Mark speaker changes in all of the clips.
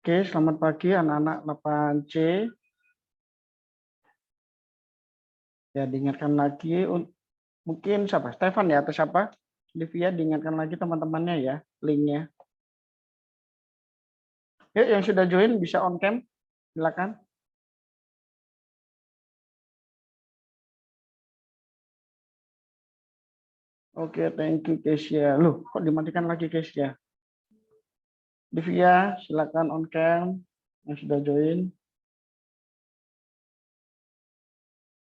Speaker 1: Oke, selamat pagi anak-anak 8C. Ya, diingatkan lagi, mungkin siapa? Stefan ya, atau siapa? Livia, diingatkan lagi teman-temannya ya, linknya. Yuk, yang sudah join bisa on cam, silakan. Oke, thank you Kesia. Loh, kok dimatikan lagi Kesia? Livia, silakan on cam yang sudah join.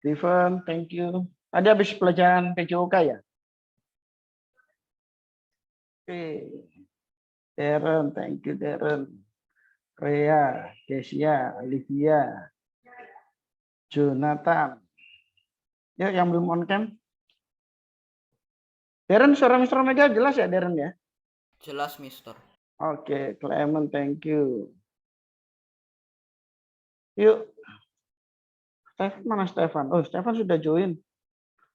Speaker 1: Steven, thank you. Tadi habis pelajaran PJOK ya? Oke. Darren, thank you Darren. Rea, Kesia, Livia, Jonathan. Ya, yang belum on cam. Darren, suara Mr. Omega jelas ya Darren ya?
Speaker 2: Jelas, Mister.
Speaker 1: Oke, Clement, thank you. Yuk, Stefan mana Stefan? Oh, Stefan sudah join.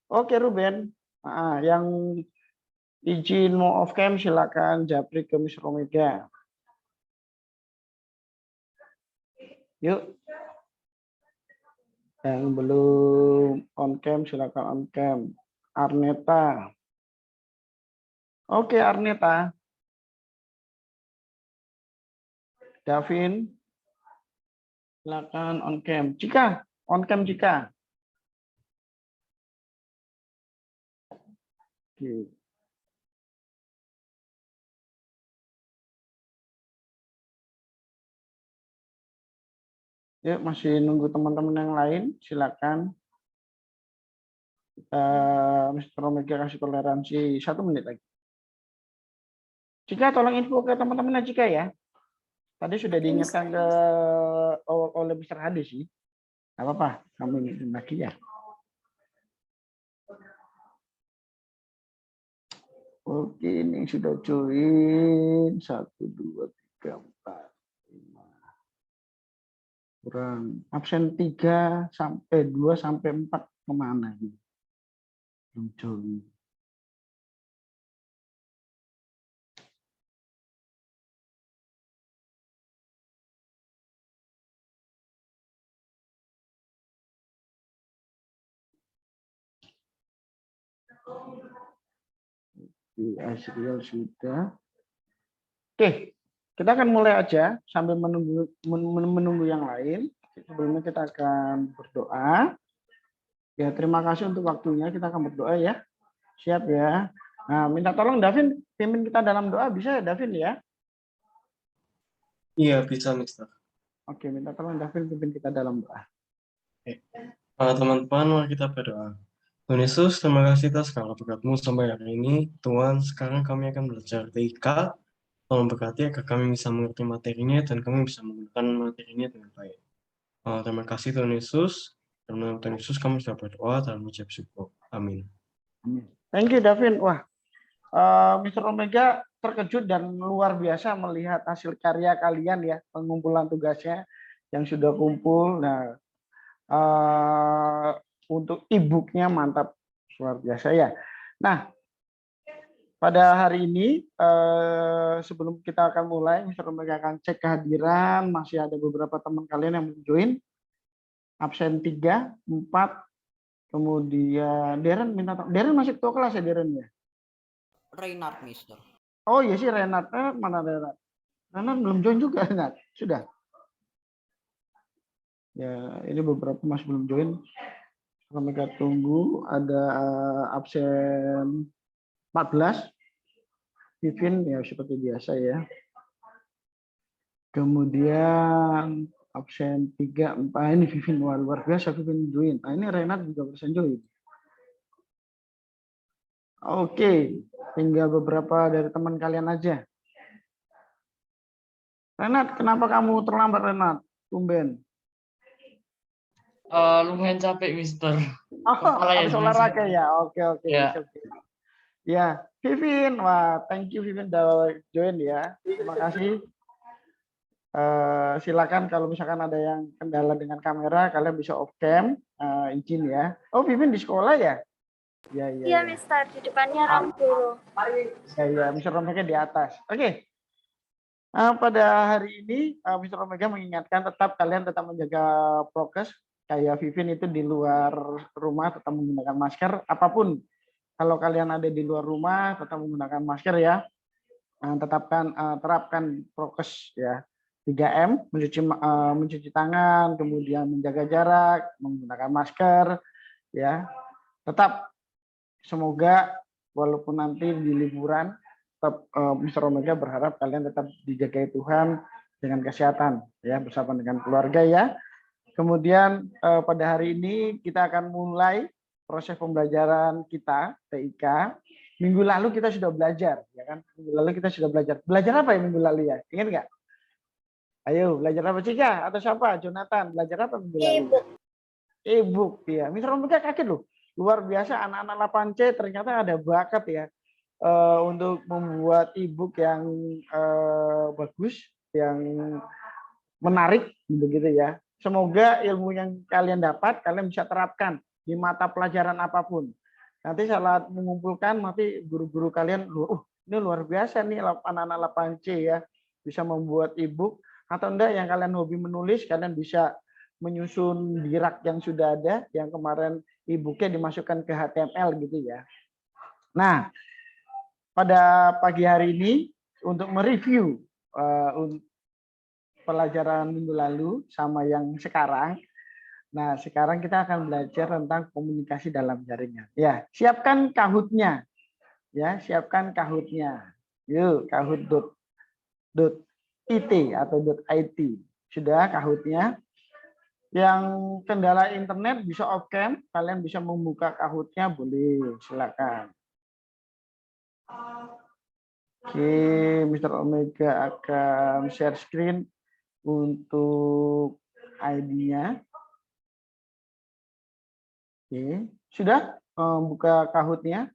Speaker 1: Oke, Ruben. Yang izin mau off cam silakan japri ke Mr. Omega. Yuk. Yang belum on cam silakan on cam. Arneta. Oke, Arneta. Davin. Silakan on cam. Jika on cam jika. Oke. Yuk, masih nunggu teman-teman yang lain. Silakan. Mr. Omega kasih toleransi 1 menit lagi. Jika tolong info ke teman-teman Jika ya. Tadi sudah diingatkan oleh Mr. Hadi sih. Gak apa-apa, kami ingetin lagi ya. Oke, ini sudah join 1, 2, 3, 4, 5. Kurang absen 3 sampai 2 sampai 4 kemana ini? Belum join. Di Asriel sudah. Oke, kita akan mulai aja sambil menunggu yang lain. Sebelumnya kita akan berdoa. Ya, terima kasih untuk waktunya. Kita akan berdoa ya. Siap ya. Nah, minta tolong Davin pimpin kita dalam doa, bisa ya Davin ya?
Speaker 3: Iya, bisa, Mister.
Speaker 1: Oke, minta tolong Davin pimpin kita dalam doa.
Speaker 3: Teman-teman, mari kita berdoa. Tuhan Yesus, terima kasih atas segala berkat-Mu sampai hari ini. Tuhan, sekarang kami akan belajar TIK. Tolong berkati agar kami bisa mengerti materinya dan kami bisa menggunakan materinya dengan baik. Terima kasih Tuhan Yesus. Dalam nama Tuhan Yesus kami sudah berdoa dan mengucap syukur. Amin.
Speaker 1: Thank you Davin. Wah, Mr. Omega terkejut dan luar biasa melihat hasil karya kalian ya, pengumpulan tugasnya yang sudah kumpul. Nah, untuk e-booknya mantap, luar biasa ya. Nah, pada hari ini sebelum kita akan mulai, Mr. Omega akan cek kehadiran. Masih ada beberapa teman kalian yang join. Absen 3, 4, kemudian Darren masih ketua kelas ya Darren ya?
Speaker 2: Reynard, Mister.
Speaker 1: Oh iya sih Renat. Mana Renat? Renat belum join juga Renat. Sudah. Ya, ini beberapa masih belum join. Mereka tunggu. Ada absen 14. Vivin ya seperti biasa ya. Kemudian absen 3, 4. Ini Vivin luar biasa Vivin join. Nah, ini Renat juga bisa join. Oke, tinggal beberapa dari teman kalian aja. Renat, kenapa kamu terlambat Renat? Tumben.
Speaker 4: Lumayan capek, Mister.
Speaker 1: Oh, habis olahraga ya. Oke.
Speaker 4: Ya.
Speaker 1: Ya, Vivin. Wah, thank you Vivin udah join ya. Terima kasih. Silakan kalau misalkan ada yang kendala dengan kamera, kalian bisa off cam, izin ya. Oh, Vivin di sekolah ya?
Speaker 5: Iya, Mister, di depannya ruang guru.
Speaker 1: Ya, Mister Rompeknya di atas. Oke. Pada hari ini, Mr. Omega mengingatkan kalian tetap menjaga prokes. Kayak Vivin itu di luar rumah tetap menggunakan masker. Apapun, kalau kalian ada di luar rumah tetap menggunakan masker ya. Terapkan prokes ya. 3M, mencuci tangan, kemudian menjaga jarak, menggunakan masker ya. Tetap semoga walaupun nanti di liburan, tetap Mr. Omega berharap kalian tetap dijagai Tuhan dengan kesehatan ya, bersama dengan keluarga ya. Kemudian pada hari ini kita akan mulai proses pembelajaran kita TIK. Minggu lalu kita sudah belajar, ya kan? Minggu lalu kita sudah belajar. Belajar apa ya minggu lalu ya? Ingat nggak? Ayo, belajar apa Cika? Atau siapa? Jonathan, belajar apa minggu lalu? E-book ya. Mr. Omega kaget loh. Luar biasa anak-anak 8C ternyata ada bakat ya untuk membuat e-book yang bagus, yang menarik begitu ya. Semoga ilmu yang kalian dapat kalian bisa terapkan di mata pelajaran apapun. Nanti saat mengumpulkan nanti guru-guru kalian, ini luar biasa nih anak-anak 8C ya, bisa membuat e-book. Atau enggak yang kalian hobi menulis, kalian bisa menyusun di rak yang sudah ada, yang kemarin e-booknya dimasukkan ke HTML gitu ya. Nah, pada pagi hari ini untuk mereview pelajaran minggu lalu sama yang sekarang. Nah, sekarang kita akan belajar tentang komunikasi dalam jaringan. Ya, siapkan Kahoot-nya. Ya, siapkan Kahoot-nya. Yuk, kahoot.it atau .it. Sudah Kahoot-nya? Yang kendala internet bisa off cam, kalian bisa membuka Kahoot-nya, boleh, silakan. Oke, Mr. Omega akan share screen untuk ID-nya. Oke, sudah buka Kahoot-nya?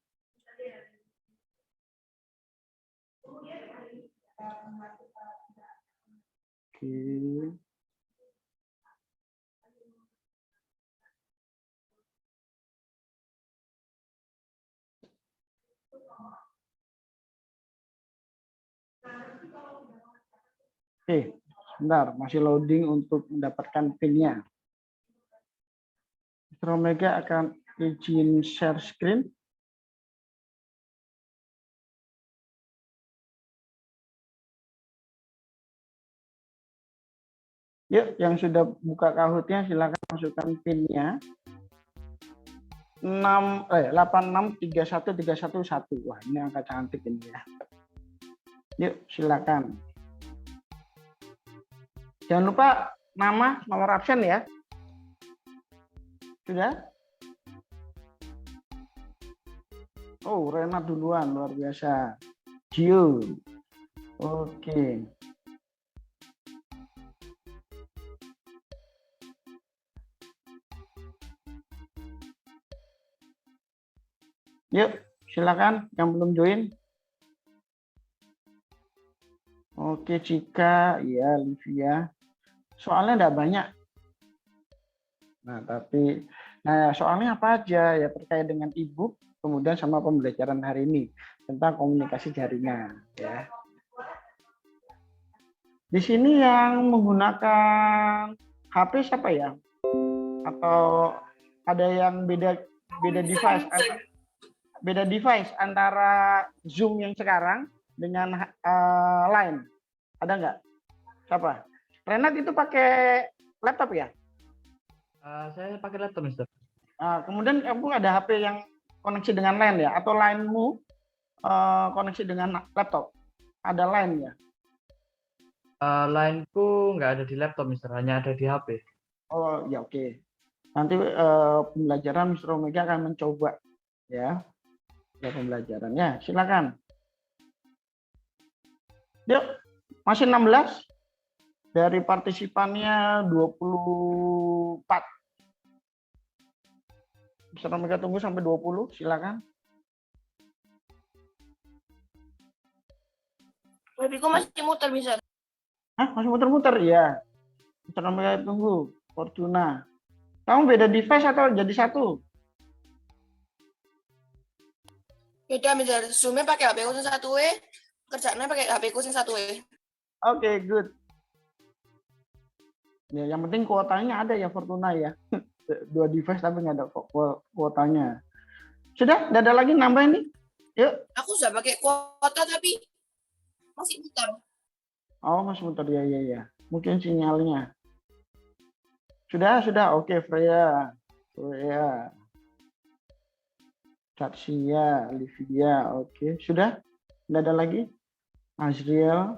Speaker 1: Oke. Oke, sebentar, masih loading untuk mendapatkan PIN-nya. Mr. Omega akan izin share screen. Yuk, yang sudah buka Kahoot-nya silakan masukkan PIN-nya. 8631311. Wah, ini angka cantik ini ya. Yuk, silakan. Jangan lupa nama, nomor absen ya. Sudah? Oh, Renat duluan, luar biasa. Gio. Oke. Yuk, silakan yang belum join. Oke, Cika, ya, Livia. Soalnya enggak banyak. Nah, soalnya apa aja ya terkait dengan e-book, kemudian sama pembelajaran hari ini tentang komunikasi jaringan ya. Di sini yang menggunakan HP siapa ya? Atau ada yang beda device? Beda device antara Zoom yang sekarang dengan Line. Ada nggak? Siapa? Renat itu pakai laptop ya?
Speaker 4: Saya pakai laptop, Mister.
Speaker 1: Kemudian kamu ada HP yang koneksi dengan Line ya? Atau Line-mu koneksi dengan laptop? Ada Line ya?
Speaker 4: Line-ku nggak ada di laptop, Mister. Hanya ada di HP.
Speaker 1: Oh ya, oke. Nanti pembelajaran Mr. Omega akan mencoba ya. Pembelajarannya, silakan. Yuk, masih 16. Dari partisipannya 24. Bisa Omega tunggu sampai 20, silakan.
Speaker 5: Wifi-ku masih muter, bisa.
Speaker 1: Hah, masih muter-muter ya. Bisa Omega tunggu. Fortuna. Kamu beda device atau jadi satu?
Speaker 5: Beda, misal Zoom-nya pakai HP ku sing 1W, kerjaannya pakai HP ku sing 1W.
Speaker 1: Oke, good. Ya, yang penting kuotanya ada ya Fortuna ya. 2 device tapi nggak ada kuotanya. Sudah, nggak ada lagi nambah ini. Yuk.
Speaker 5: Aku sudah pakai kuota tapi masih muter.
Speaker 1: Oh, Mas muter ya, ya, ya. Mungkin sinyalnya. Sudah. Oke, Freya. Satsia, Olivia. Oke, sudah? Nggak ada lagi? Azriel.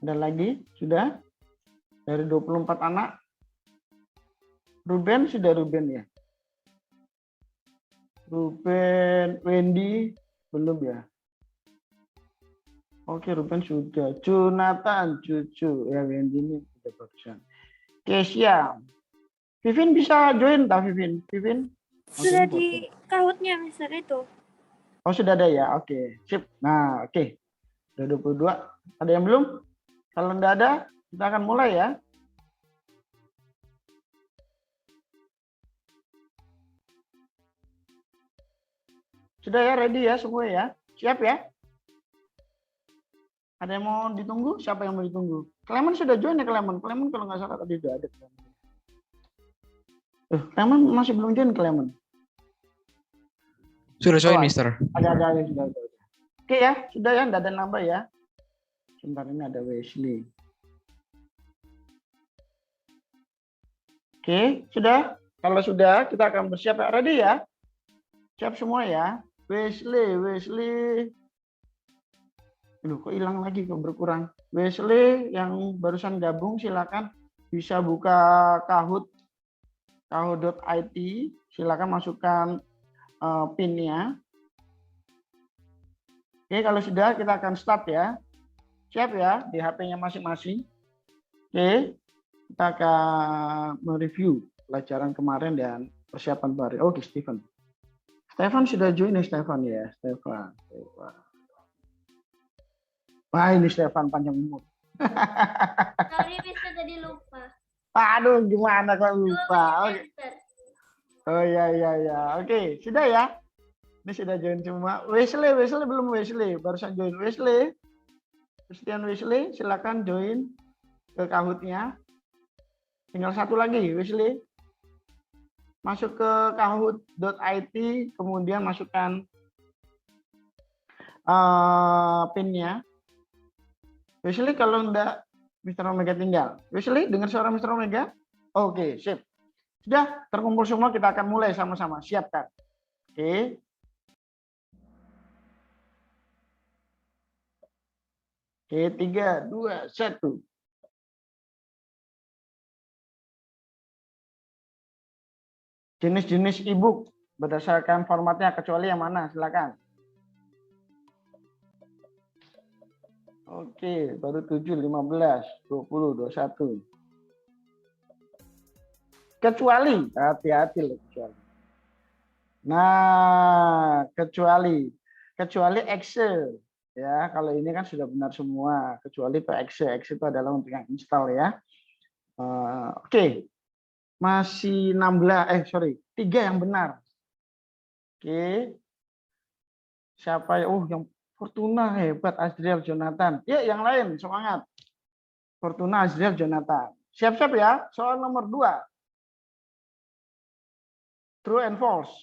Speaker 1: Ada lagi? Sudah? Dari 24 anak. Ruben, sudah Ruben ya? Ruben, Wendy, belum ya? Oke, Ruben sudah. Jonathan, Cucu. Ya, Wendy ini sudah bagusan. Kesia. Vivin bisa join tak, Vivin? Vivin?
Speaker 6: Sudah
Speaker 1: Oke,
Speaker 6: di kahootnya, Mister, itu.
Speaker 1: oh, sudah ada ya? Oke, sip. Nah, oke. Udah 22. Ada yang belum? Kalau enggak ada, kita akan mulai ya. Sudah ya, ready ya semua ya? Siap ya? Ada yang mau ditunggu? Siapa yang mau ditunggu? Clement sudah join ya, Clement? Clement kalau nggak salah tadi sudah ada. Clement masih belum join, Clement.
Speaker 7: Sudah join,
Speaker 1: Oh,
Speaker 7: Mister.
Speaker 1: ada, sudah. Oke ya, sudah ya, nggak ada nambah ya. Sebentar, ini ada Wesley. Oke, sudah? Kalau sudah, kita akan bersiap ya. Ready ya? Siap semua ya? Wesley. Aduh, kok hilang lagi, kok berkurang. Wesley yang barusan gabung, silakan bisa buka kahoot.it. Silakan masukkan PIN-nya. Oke, kalau sudah kita akan start ya. Siap ya di HP-nya masing-masing. Oke, kita akan mereview pelajaran kemarin dan persiapan baru. Oke, Stephen sudah join nih, Stefan ya. Stefan. Wah, ini Stefan panjang umur.
Speaker 6: Sorry, Mister, tadi lupa.
Speaker 1: Aduh, gimana kalau lupa? Oke.
Speaker 6: Mister.
Speaker 1: Oh ya. Oke, sudah ya. Ini sudah join semua. Wesley belum Wesley. Barusan join Wesley. Christian Wesley, silakan join ke Kahoot-nya. Tinggal satu lagi, Wesley. Masuk ke kahoot.it, kemudian masukkan PIN-nya. Wesley kalau enggak, Mr. Omega tinggal. Wesley, dengar suara Mr. Omega? Oke, sip. Sudah terkumpul semua, kita akan mulai sama-sama. Siapkan. Oke. Oke, 3, 2, 1. Jenis-jenis e-book berdasarkan formatnya, kecuali yang mana, silakan. Oke, baru 7, 15, 20, 21. Kecuali, hati-hati loh kecuali. Nah, kecuali Excel. Ya, kalau ini kan sudah benar semua, kecuali Excel. Excel itu adalah untuk yang install ya. Oke. Masih 3 yang benar. Oke. Siapa ya? Oh, yang Fortuna hebat, Azriel Jonathan. Ya, yang lain semangat. Fortuna, Azriel Jonathan. Siap-siap ya. Soal nomor 2. True and false.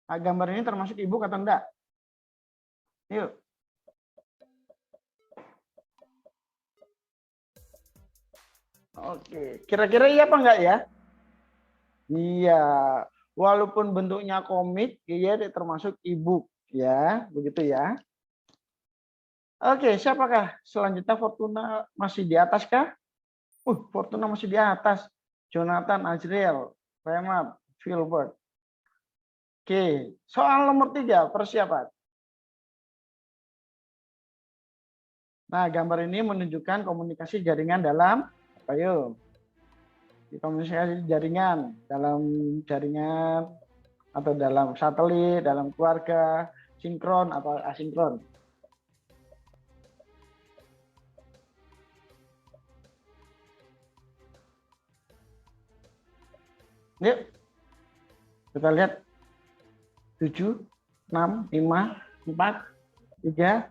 Speaker 1: Nah, gambar ini termasuk e-book atau enggak? Yuk. Oke, kira-kira iya apa enggak ya? Iya, walaupun bentuknya komik, iya termasuk e-book ya, begitu ya. Oke, siapakah selanjutnya? Fortuna masih di atas kah? Fortuna masih di atas. Jonathan, Azriel, Remat, Filbert. Oke, soal nomor 3, persiapan. Nah, gambar ini menunjukkan komunikasi jaringan dalam ayo komunikasi jaringan dalam jaringan atau dalam satelit, dalam keluarga, sinkron atau asinkron. Yuk, kita lihat 7, 6, 5, 4, 3.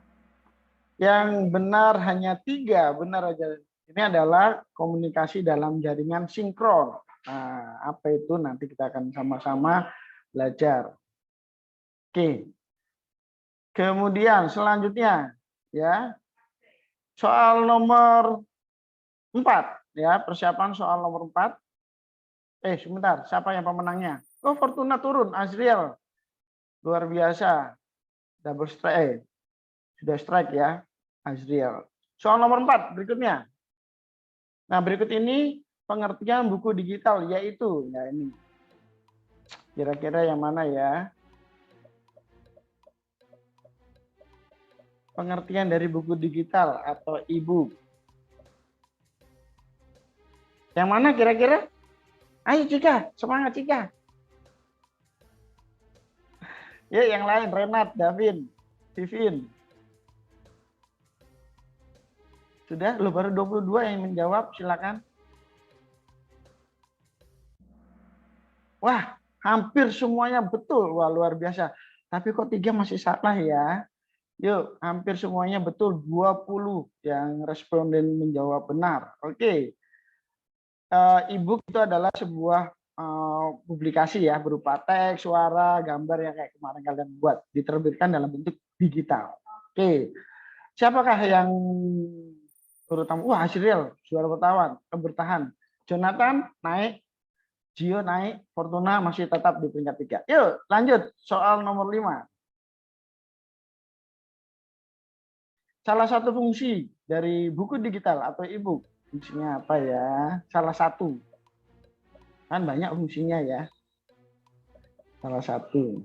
Speaker 1: Yang benar hanya 3, benar aja. Ini adalah komunikasi dalam jaringan sinkron. Nah, apa itu nanti kita akan sama-sama belajar. Oke. Kemudian selanjutnya ya, soal nomor 4 ya, persiapan soal nomor 4. Sebentar, siapa yang pemenangnya? Oh, Fortuna turun, Azriel. Luar biasa. Double strike. Sudah strike ya, Azriel. Soal nomor 4 berikutnya. Nah, berikut ini pengertian buku digital, yaitu ya ini. Kira-kira yang mana ya? Pengertian dari buku digital atau e-book. Yang mana kira-kira? Ayo Cika, semangat Cika. Ya, yang lain, Renat, Davin, Vivin. Sudah, lo baru 22 yang menjawab, silakan. Wah, hampir semuanya betul. Wah, luar biasa. Tapi kok 3 masih salah ya? Yuk, hampir semuanya betul. 20 yang responden menjawab benar. Oke. E-book itu adalah sebuah publikasi ya, berupa teks, suara, gambar yang kayak kemarin kalian buat. Diterbitkan dalam bentuk digital. Oke. Siapakah yang terutama? Wah, Azriel, juara bertahan. Jonathan naik, Gio naik, Fortuna masih tetap di peringkat 3. Yuk, lanjut. Soal nomor 5. Salah satu fungsi dari buku digital atau e-book, fungsinya apa ya? Salah satu. Kan banyak fungsinya ya. Salah satu.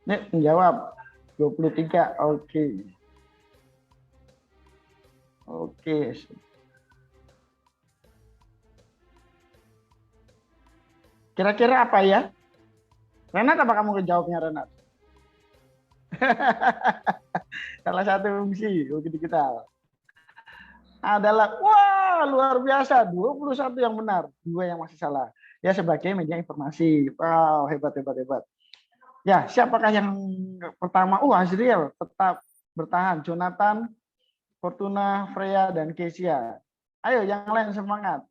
Speaker 1: Nih, menjawab 23. Oke. Oke. Kira-kira apa ya? Renat, apa kamu kejawabnya Renat? Salah satu fungsi buku digital adalah, wah, luar biasa, 21 yang benar, 2 yang masih salah. Ya, sebagai media informasi. Wow, hebat. Ya, siapakah yang pertama? Azriel tetap bertahan. Jonathan, Fortuna, Freya, dan Kesia. Ayo, yang lain semangat.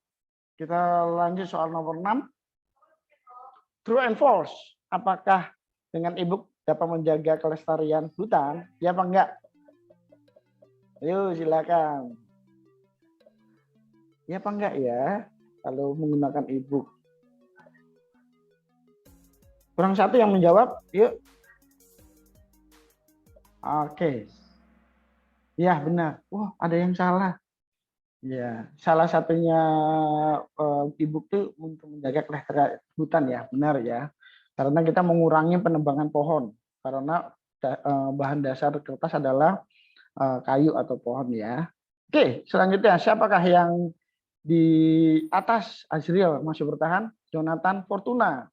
Speaker 1: Kita lanjut soal nomor 6. True and false. Apakah dengan e-book dapat menjaga kelestarian hutan? Ya apa enggak? Ayo, silakan. Ya apa enggak ya kalau menggunakan e-book? Kurang satu yang menjawab, yuk. Oke. Ya, benar. Wah, ada yang salah. Ya, salah satunya e-book itu untuk menjaga kelestarian hutan ya, benar ya. Karena kita mengurangi penebangan pohon. Karena bahan dasar kertas adalah kayu atau pohon ya. Oke, selanjutnya siapakah yang di atas? Azriel masih bertahan, Jonathan, Fortuna.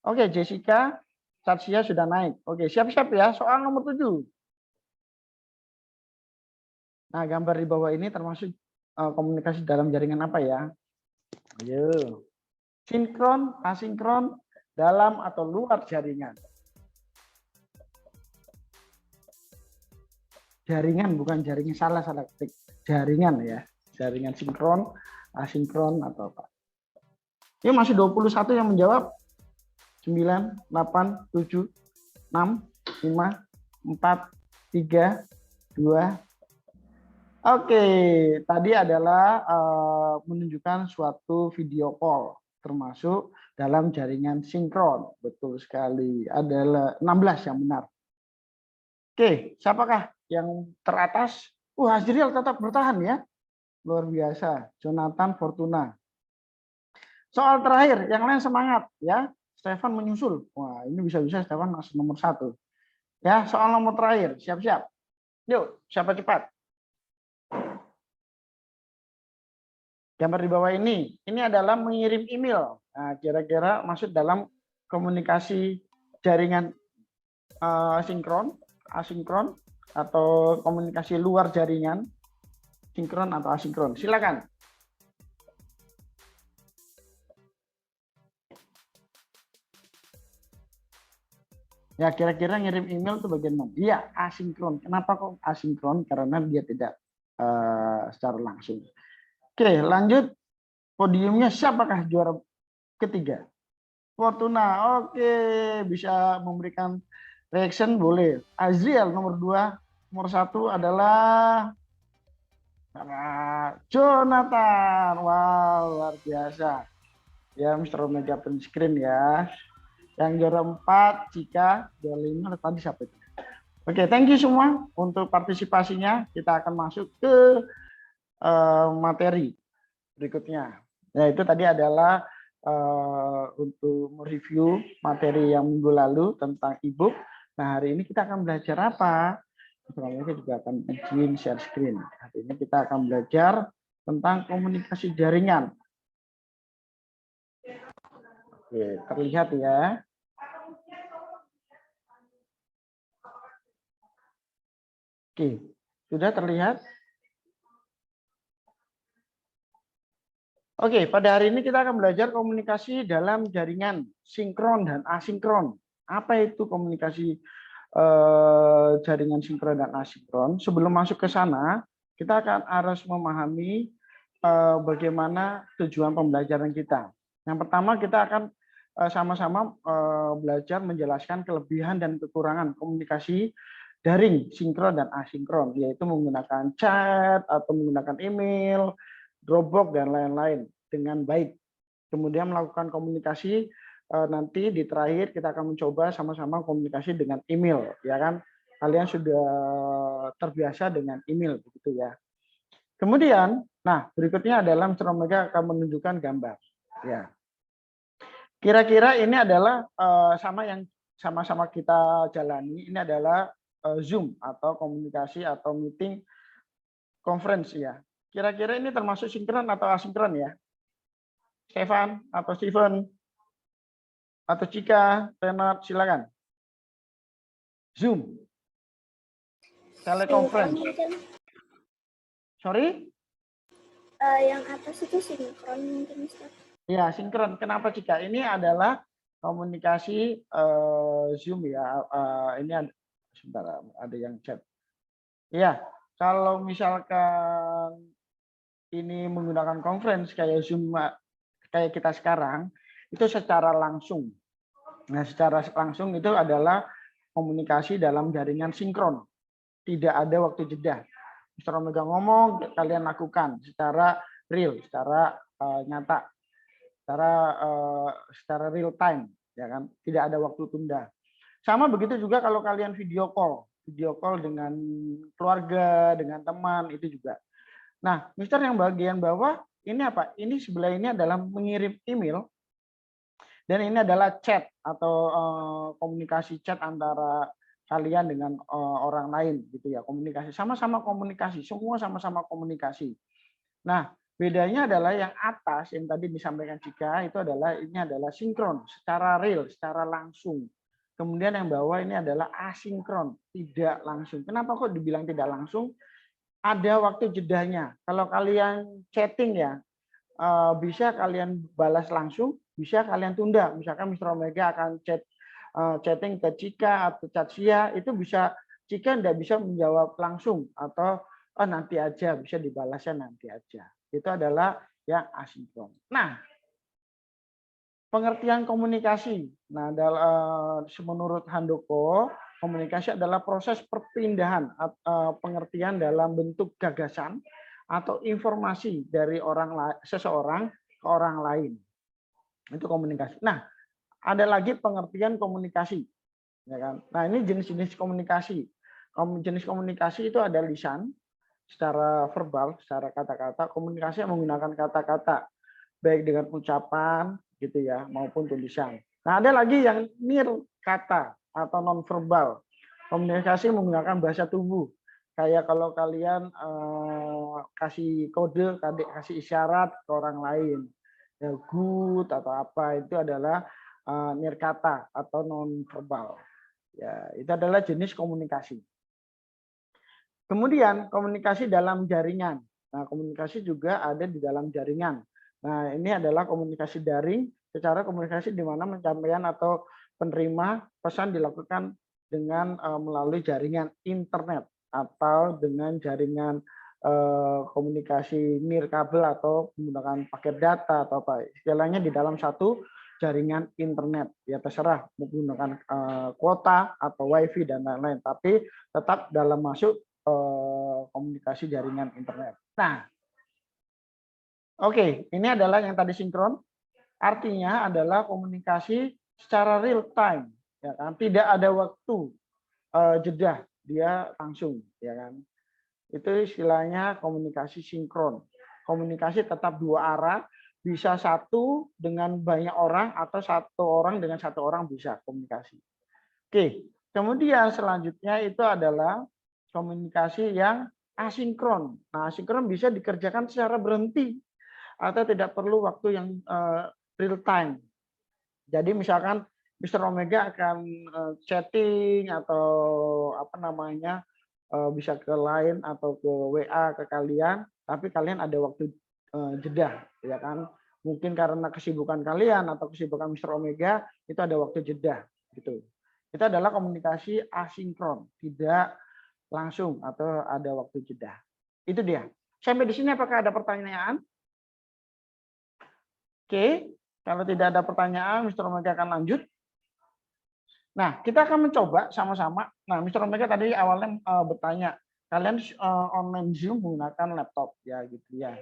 Speaker 1: Oke, Jessica, Satsia sudah naik. Oke, siap-siap ya. Soal nomor 7. Nah, gambar di bawah ini termasuk komunikasi dalam jaringan apa ya? Ayo. Sinkron, asinkron, dalam atau luar jaringan. Jaringan, bukan jaringan, salah ketik. Jaringan ya. Jaringan sinkron, asinkron atau apa. Ini masih 21 yang menjawab. 9, 8, 7, 6, 5, 4, 3, 2. Oke, tadi adalah menunjukkan suatu video call, termasuk dalam jaringan sinkron. Betul sekali, adalah 16 yang benar. Oke, siapakah yang teratas? Azriel tetap bertahan ya. Luar biasa, Jonathan, Fortuna. Soal terakhir, yang lain semangat ya. Stefan menyusul. Wah, ini bisa-bisa Stefan masuk nomor 1. Ya, soal nomor terakhir, siap-siap. Yuk, siapa cepat? Gambar di bawah ini adalah mengirim email. Nah, kira-kira masuk dalam komunikasi jaringan sinkron, asinkron, atau komunikasi luar jaringan, sinkron atau asinkron. Silakan. Ya, kira-kira ngirim email itu bagian mana? Iya, asinkron. Kenapa kok asinkron? Karena dia tidak secara langsung. Oke, lanjut. Podiumnya siapakah juara ketiga? Fortuna. Oke, bisa memberikan reaction boleh. Azriel nomor 2, nomor 1 adalah Jonathan. Wow, luar biasa. Ya, Mr. Omega print screen ya. Yang juara 4, Cika, juara 5 tadi siapa itu? Oke, thank you semua untuk partisipasinya. Kita akan masuk ke materi berikutnya. Nah, itu tadi adalah untuk mereview materi yang minggu lalu tentang e-book. Nah, hari ini kita akan belajar apa? Kita juga akan izin share screen. Hari ini kita akan belajar tentang komunikasi jaringan. Oke, terlihat ya. Oke, sudah terlihat? Oke, pada hari ini kita akan belajar komunikasi dalam jaringan sinkron dan asinkron. Apa itu komunikasi jaringan sinkron dan asinkron? Sebelum masuk ke sana, kita akan harus memahami bagaimana tujuan pembelajaran kita. Yang pertama, kita akan sama-sama belajar menjelaskan kelebihan dan kekurangan komunikasi daring sinkron dan asinkron, yaitu menggunakan chat atau menggunakan email, Dropbox dan lain-lain dengan baik. Kemudian melakukan komunikasi nanti di terakhir kita akan mencoba sama-sama komunikasi dengan email, ya kan? Kalian sudah terbiasa dengan email begitu ya. Kemudian, nah berikutnya adalah Mr. Omega akan menunjukkan gambar. Ya. Kira-kira ini adalah sama yang sama-sama kita jalani. Ini adalah Zoom atau komunikasi atau meeting conference ya. Kira-kira ini termasuk sinkron atau asinkron ya? Stefan atau Steven atau Cika, Renat, silakan. Zoom. Teleconference. Sorry?
Speaker 6: Yang atas itu sinkron mungkin, Mister.
Speaker 1: Ya, sinkron. Kenapa Cika? Ini adalah komunikasi Zoom ya. Ini ada, sebentar, ada yang chat. Ya, kalau misalkan ini menggunakan conference kayak Zoom kayak kita sekarang, itu secara langsung. Nah, secara langsung itu adalah komunikasi dalam jaringan sinkron. Tidak ada waktu jeda. Mr. Omega ngomong, kalian lakukan secara real, secara nyata, secara real time, ya kan? Tidak ada waktu tunda. Sama begitu juga kalau kalian video call dengan keluarga, dengan teman, itu juga. Nah, Mister yang bagian bawah ini apa? Ini sebelah ini adalah mengirim email dan ini adalah chat atau komunikasi chat antara kalian dengan orang lain gitu ya. Komunikasi sama-sama komunikasi, semua sama-sama komunikasi. Nah, bedanya adalah yang atas yang tadi disampaikan Cika itu adalah ini adalah sinkron, secara real, secara langsung. Kemudian yang bawah ini adalah asinkron, tidak langsung. Kenapa kok dibilang tidak langsung? Ada waktu jedanya. Kalau kalian chatting ya, bisa kalian balas langsung, bisa kalian tunda. Misalkan Mr. Omega akan chatting ke Cika atau Catsia, itu bisa Cika tidak bisa menjawab langsung atau nanti aja, bisa dibalasnya nanti aja. Itu adalah yang asinkron. Nah, pengertian komunikasi. Nah, menurut Handoko, komunikasi adalah proses perpindahan pengertian dalam bentuk gagasan atau informasi dari seseorang ke orang lain. Itu komunikasi. Nah, ada lagi pengertian komunikasi, ya kan? Nah, ini jenis-jenis komunikasi. Jenis komunikasi itu ada lisan, secara verbal, secara kata-kata, komunikasi yang menggunakan kata-kata, baik dengan ucapan, gitu ya, maupun tulisan. Nah, ada lagi yang nirkata atau non-verbal. Komunikasi menggunakan bahasa tubuh. Kayak kalau kalian kasih kode, kasih isyarat ke orang lain. Ya, good atau apa, itu adalah nirkata atau non-verbal. Ya, itu adalah jenis komunikasi. Kemudian komunikasi dalam jaringan. Nah, komunikasi juga ada di dalam jaringan. Nah, ini adalah komunikasi daring, secara komunikasi di mana penyampaian atau penerima pesan dilakukan dengan melalui jaringan internet atau dengan jaringan komunikasi nirkabel atau menggunakan paket data atau apa istilahnya di dalam satu jaringan internet. Ya terserah menggunakan kuota atau wifi dan lain-lain, tapi tetap dalam masuk komunikasi jaringan internet. Nah, oke, ini adalah yang tadi sinkron. Artinya adalah komunikasi secara real time, ya kan? Tidak ada waktu jeda, dia langsung, ya kan? Itu istilahnya komunikasi sinkron. Komunikasi tetap dua arah, bisa satu dengan banyak orang atau satu orang dengan satu orang bisa komunikasi. Oke, kemudian selanjutnya itu adalah komunikasi yang asinkron. Nah, asinkron bisa dikerjakan secara berhenti atau tidak perlu waktu yang real time. Jadi misalkan Mr. Omega akan chatting atau apa namanya bisa ke line atau ke WA ke kalian, tapi kalian ada waktu jeda, ya kan? Mungkin karena kesibukan kalian atau kesibukan Mr. Omega itu ada waktu jeda, gitu. Itu adalah komunikasi asinkron, tidak langsung atau ada waktu jeda. Itu dia. Sampai di sini apakah ada pertanyaan? Oke, kalau tidak ada pertanyaan, Mr. Omega akan lanjut. Nah, kita akan mencoba sama-sama. Nah, Mr. Omega tadi awalnya bertanya, kalian online Zoom menggunakan laptop, ya gitu ya.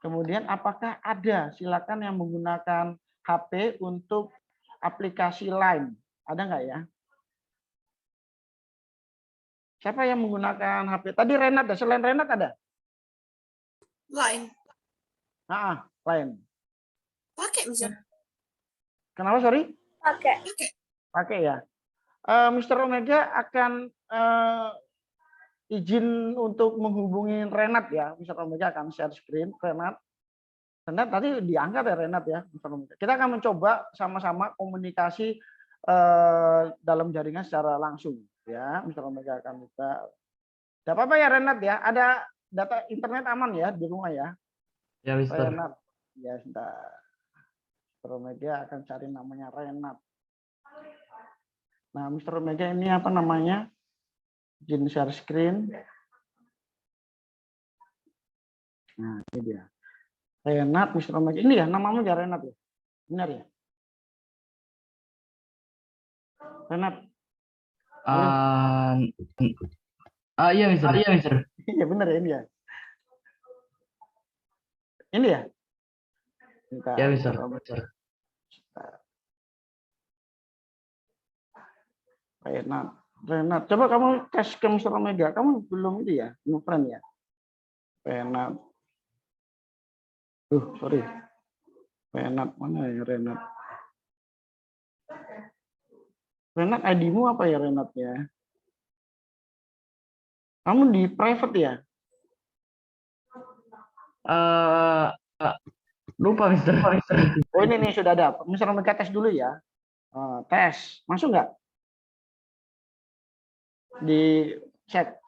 Speaker 1: Kemudian apakah ada, silakan yang menggunakan HP untuk aplikasi Line, ada nggak ya? Siapa yang menggunakan HP? Tadi Renat, selain Renat ada?
Speaker 5: Lain.
Speaker 1: Line.
Speaker 5: Pakai misalnya.
Speaker 1: Kenapa, sorry?
Speaker 6: Pakai.
Speaker 1: Pakai ya. Mr. Omega akan izin untuk menghubungi Renat ya. Mr. Omega akan share screen Renat. Renat tadi diangkat ya Renat ya. Mr. Omega. Kita akan mencoba sama-sama komunikasi dalam jaringan secara langsung ya. Mr. Omega akan buka. Tidak apa-apa ya Renat ya. Ada data internet aman ya di rumah ya.
Speaker 4: Ya, Mister.
Speaker 1: Renat. Ya, sebentar. Mr. Omega akan cari namanya Renat. Nah, Mr. Omega ini apa namanya? Izin share screen. Nah, ini dia. Renat, Mr. Omega. Ini ya, namamu ya Renat ya? Benar ya? Renat.
Speaker 4: Iya, Mister. Iya, Mister.
Speaker 1: Iya, benar ya ini ya? Ini ya? Bentar,
Speaker 4: Ya, Mister.
Speaker 1: Renat, coba kamu tes ke Mr. Omega. Kamu belum itu ya, friend ya. Renat. Sorry. Renat mana ya Renat? Renat ID-mu apa ya Renat ya? Kamu di private ya?
Speaker 4: Lupa, Mister.
Speaker 1: Oh ini nih sudah ada. Mr. Omega tes dulu ya. Tes, masuk nggak? Di chat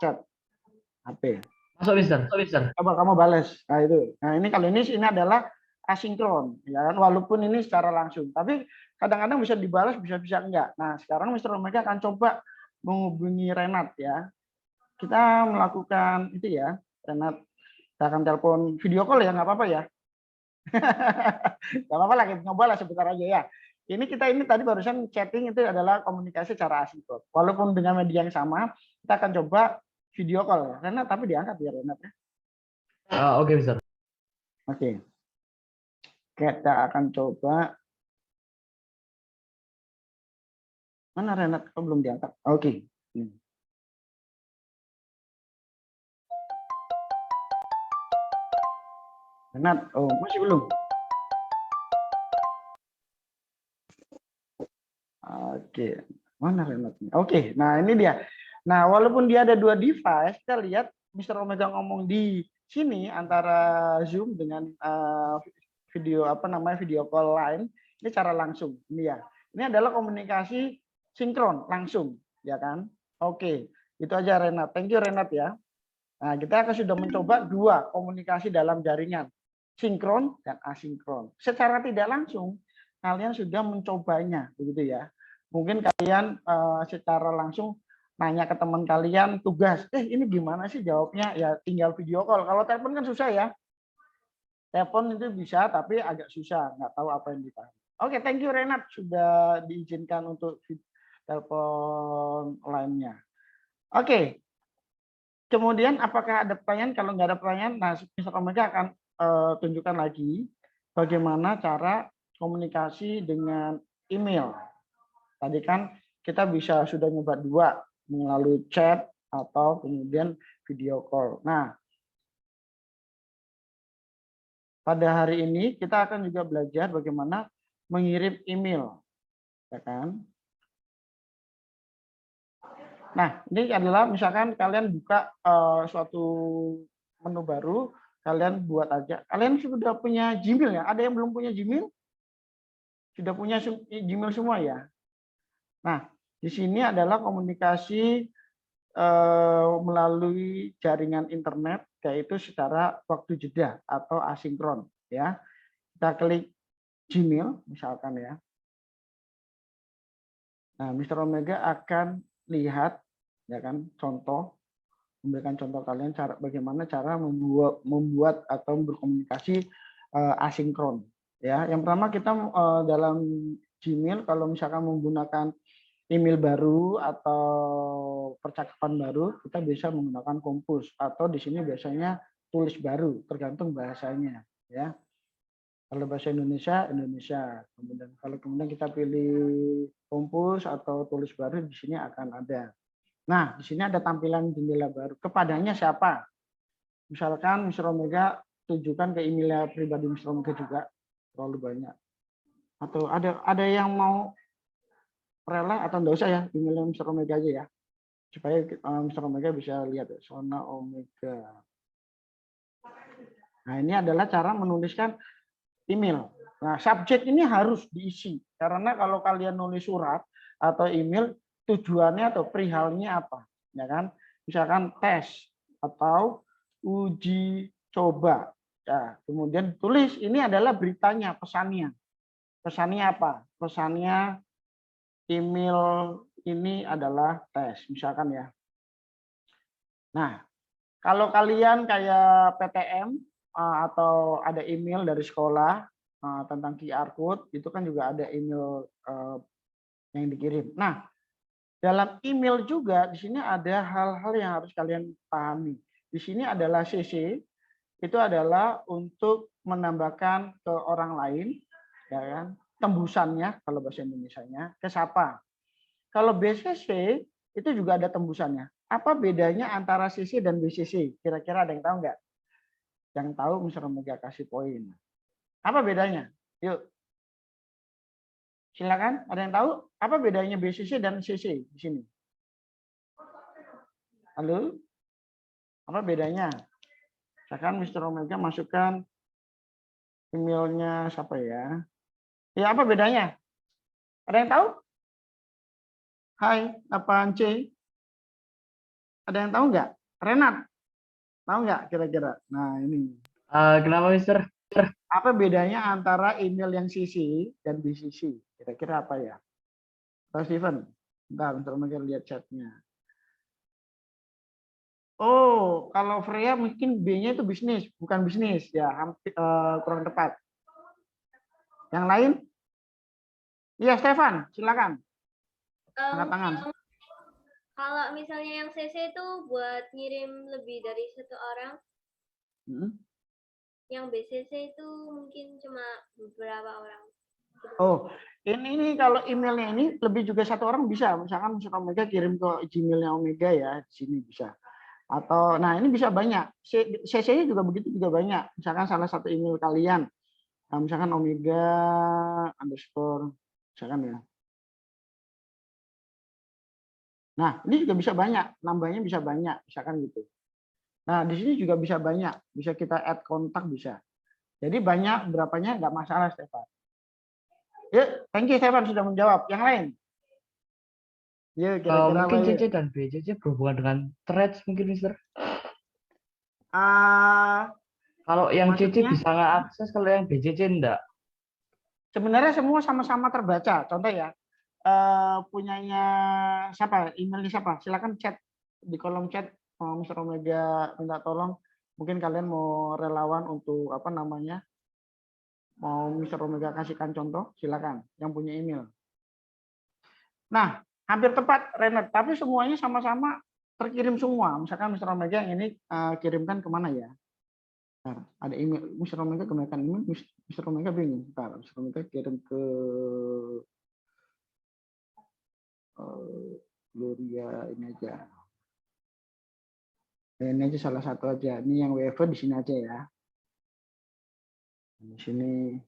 Speaker 1: HP.
Speaker 4: Masuk, Mister.
Speaker 1: Coba kamu balas. Nah itu. Nah ini kalau ini adalah asinkron, ya kan? Walaupun ini secara langsung, tapi kadang-kadang bisa dibalas, bisa enggak. Nah sekarang Mr. Omega akan coba menghubungi Renat ya. Kita melakukan itu ya, Renat. Kita akan telepon video call ya, nggak apa-apa ya. Nggak apa-apa lah, kita nyoba lah sebentar aja ya. Ini tadi barusan chatting itu adalah komunikasi secara asinkron. Walaupun dengan media yang sama, kita akan coba video call ya. Renat, tapi diangkat ya Renat ya.
Speaker 4: Oke, Mister.
Speaker 1: Oke. Kita akan coba. Mana Renat? Kok belum diangkat? Oke. Renat, masih belum? Oke, mana Renatnya? Oke, nah ini dia. Nah, walaupun dia ada dua device, kita lihat Mr. Omega ngomong di sini antara Zoom dengan video call lain, ini cara langsung. Ini ya. Ini adalah komunikasi sinkron langsung, ya kan? Oke, itu aja Renat. Thank you Renat ya. Nah, kita akan sudah mencoba dua komunikasi dalam jaringan, sinkron dan asinkron. Secara tidak langsung kalian sudah mencobanya, begitu ya. mungkin kalian secara langsung nanya ke teman kalian tugas, ini gimana sih jawabnya? Ya tinggal video call. Kalau telepon kan susah ya. Telepon itu bisa, tapi agak susah, nggak tahu apa yang ditanya. Oke, thank you Renat sudah diizinkan untuk telepon lainnya. Oke, kemudian apakah ada pertanyaan? Kalau nggak ada pertanyaan, nah Mr. Omega akan tunjukkan lagi bagaimana cara komunikasi dengan email. Tadi kan kita bisa sudah nyoba 2, melalui chat atau kemudian video call. Nah, pada hari ini kita akan juga belajar bagaimana mengirim email, ya kan? Nah, ini adalah misalkan kalian buka suatu menu baru, kalian buat aja. Kalian sudah punya Gmail ya? Ada yang belum punya Gmail? Sudah punya Gmail semua ya? Nah, di sini adalah komunikasi melalui jaringan internet, yaitu secara waktu jeda atau asinkron. Ya, kita klik Gmail misalkan ya. Nah, Mr. Omega akan lihat ya kan memberikan contoh kalian bagaimana cara membuat atau berkomunikasi asinkron. Ya, yang pertama kita dalam Gmail kalau misalkan menggunakan email baru atau percakapan baru, kita bisa menggunakan Kompus atau di sini biasanya tulis baru, tergantung bahasanya ya. Kalau bahasa Indonesia, Indonesia. Kemudian kita pilih Kompus atau tulis baru, di sini akan ada. Nah, di sini ada tampilan jendela baru. Kepadanya siapa? Misalkan Mr. Omega tujukan ke email pribadi Mr. Omega juga, terlalu banyak. Atau ada yang mau rela atau enggak usah ya, email Mr. Omega aja ya, supaya Mr. Omega bisa lihat ya, Sona Omega. Nah, ini adalah cara menuliskan email. Nah, subjek ini harus diisi, karena kalau kalian nulis surat atau email, tujuannya atau perihalnya apa, ya kan? Misalkan tes atau uji coba. Ya, kemudian tulis ini adalah beritanya, pesannya. Pesannya apa? Pesannya email ini adalah tes, misalkan ya. Nah, kalau kalian kayak PTM atau ada email dari sekolah tentang QR code, itu kan juga ada email yang dikirim. Nah, dalam email juga di sini ada hal-hal yang harus kalian pahami. Di sini adalah CC, itu adalah untuk menambahkan ke orang lain, ya kan? Tembusannya kalau bahasa Indonesianya ke siapa. Kalau BCC itu juga ada tembusannya. Apa bedanya antara CC dan BCC? Kira-kira ada yang tahu nggak? Yang tahu Mr. Omega kasih poin. Apa bedanya? Yuk. Silakan, ada yang tahu apa bedanya BCC dan CC di sini? Halo? Apa bedanya? Misalkan Mr. Omega masukkan emailnya siapa ya? Ya, apa bedanya? Ada yang tahu? Hai, apaan C? Ada yang tahu nggak? Renat, tahu nggak kira-kira? Nah, ini.
Speaker 4: Kenapa, Mister?
Speaker 1: Apa bedanya antara email yang CC dan BCC? Kira-kira apa ya? Tahu Steven? Bentar Omega lihat chatnya. Oh, kalau Freya mungkin B-nya itu bisnis, bukan bisnis ya, hampir kurang tepat. Yang lain? Iya, Stefan, silakan. Angkat tangan.
Speaker 6: Kalau misalnya yang CC itu buat ngirim lebih dari 1 orang, yang BCC itu mungkin cuma beberapa orang.
Speaker 1: Oh, ini kalau emailnya ini lebih juga 1 orang bisa. Misalkan Mr. Omega kirim ke Gmailnya Omega ya, di sini bisa. Atau, nah ini bisa banyak. CC-nya juga begitu juga banyak. Misalkan salah satu email kalian, nah, misalkan Omega underscore, misalkan ya. Nah, ini juga bisa banyak, nambahnya bisa banyak, misalkan gitu. Nah, di sini juga bisa banyak, bisa kita add kontak bisa. Jadi banyak, berapanya nggak masalah, Stefan. Yuk, thank you Stefan sudah menjawab. Yang lain? Yuk, kira-kira
Speaker 4: Mungkin
Speaker 1: apa?
Speaker 4: CC dan BCC berhubungan dengan threads mungkin, Mister. Kalau yang CC
Speaker 1: Maksudnya?
Speaker 4: bisa ngeakses, kalau yang BCC enggak.
Speaker 1: Sebenarnya semua sama-sama terbaca. Contoh ya, punyanya siapa? Emailnya siapa? Silakan chat di kolom chat. Mr. Omega minta tolong. Mungkin kalian mau relawan untuk apa namanya? Mau Mr. Omega kasihkan contoh, silakan. Yang punya email. Nah, hampir tepat, Renat. Tapi semuanya sama-sama terkirim semua. Misalkan Mr. Omega yang ini kirimkan kemana ya? Nah, ada email. Mr. Omega kembalikan email. Mr. Omega bingung. Bentar, Mr. Omega kirim ke Gloria ini aja. Ini aja salah satu aja. Ini yang WFH di sini aja ya. Di sini.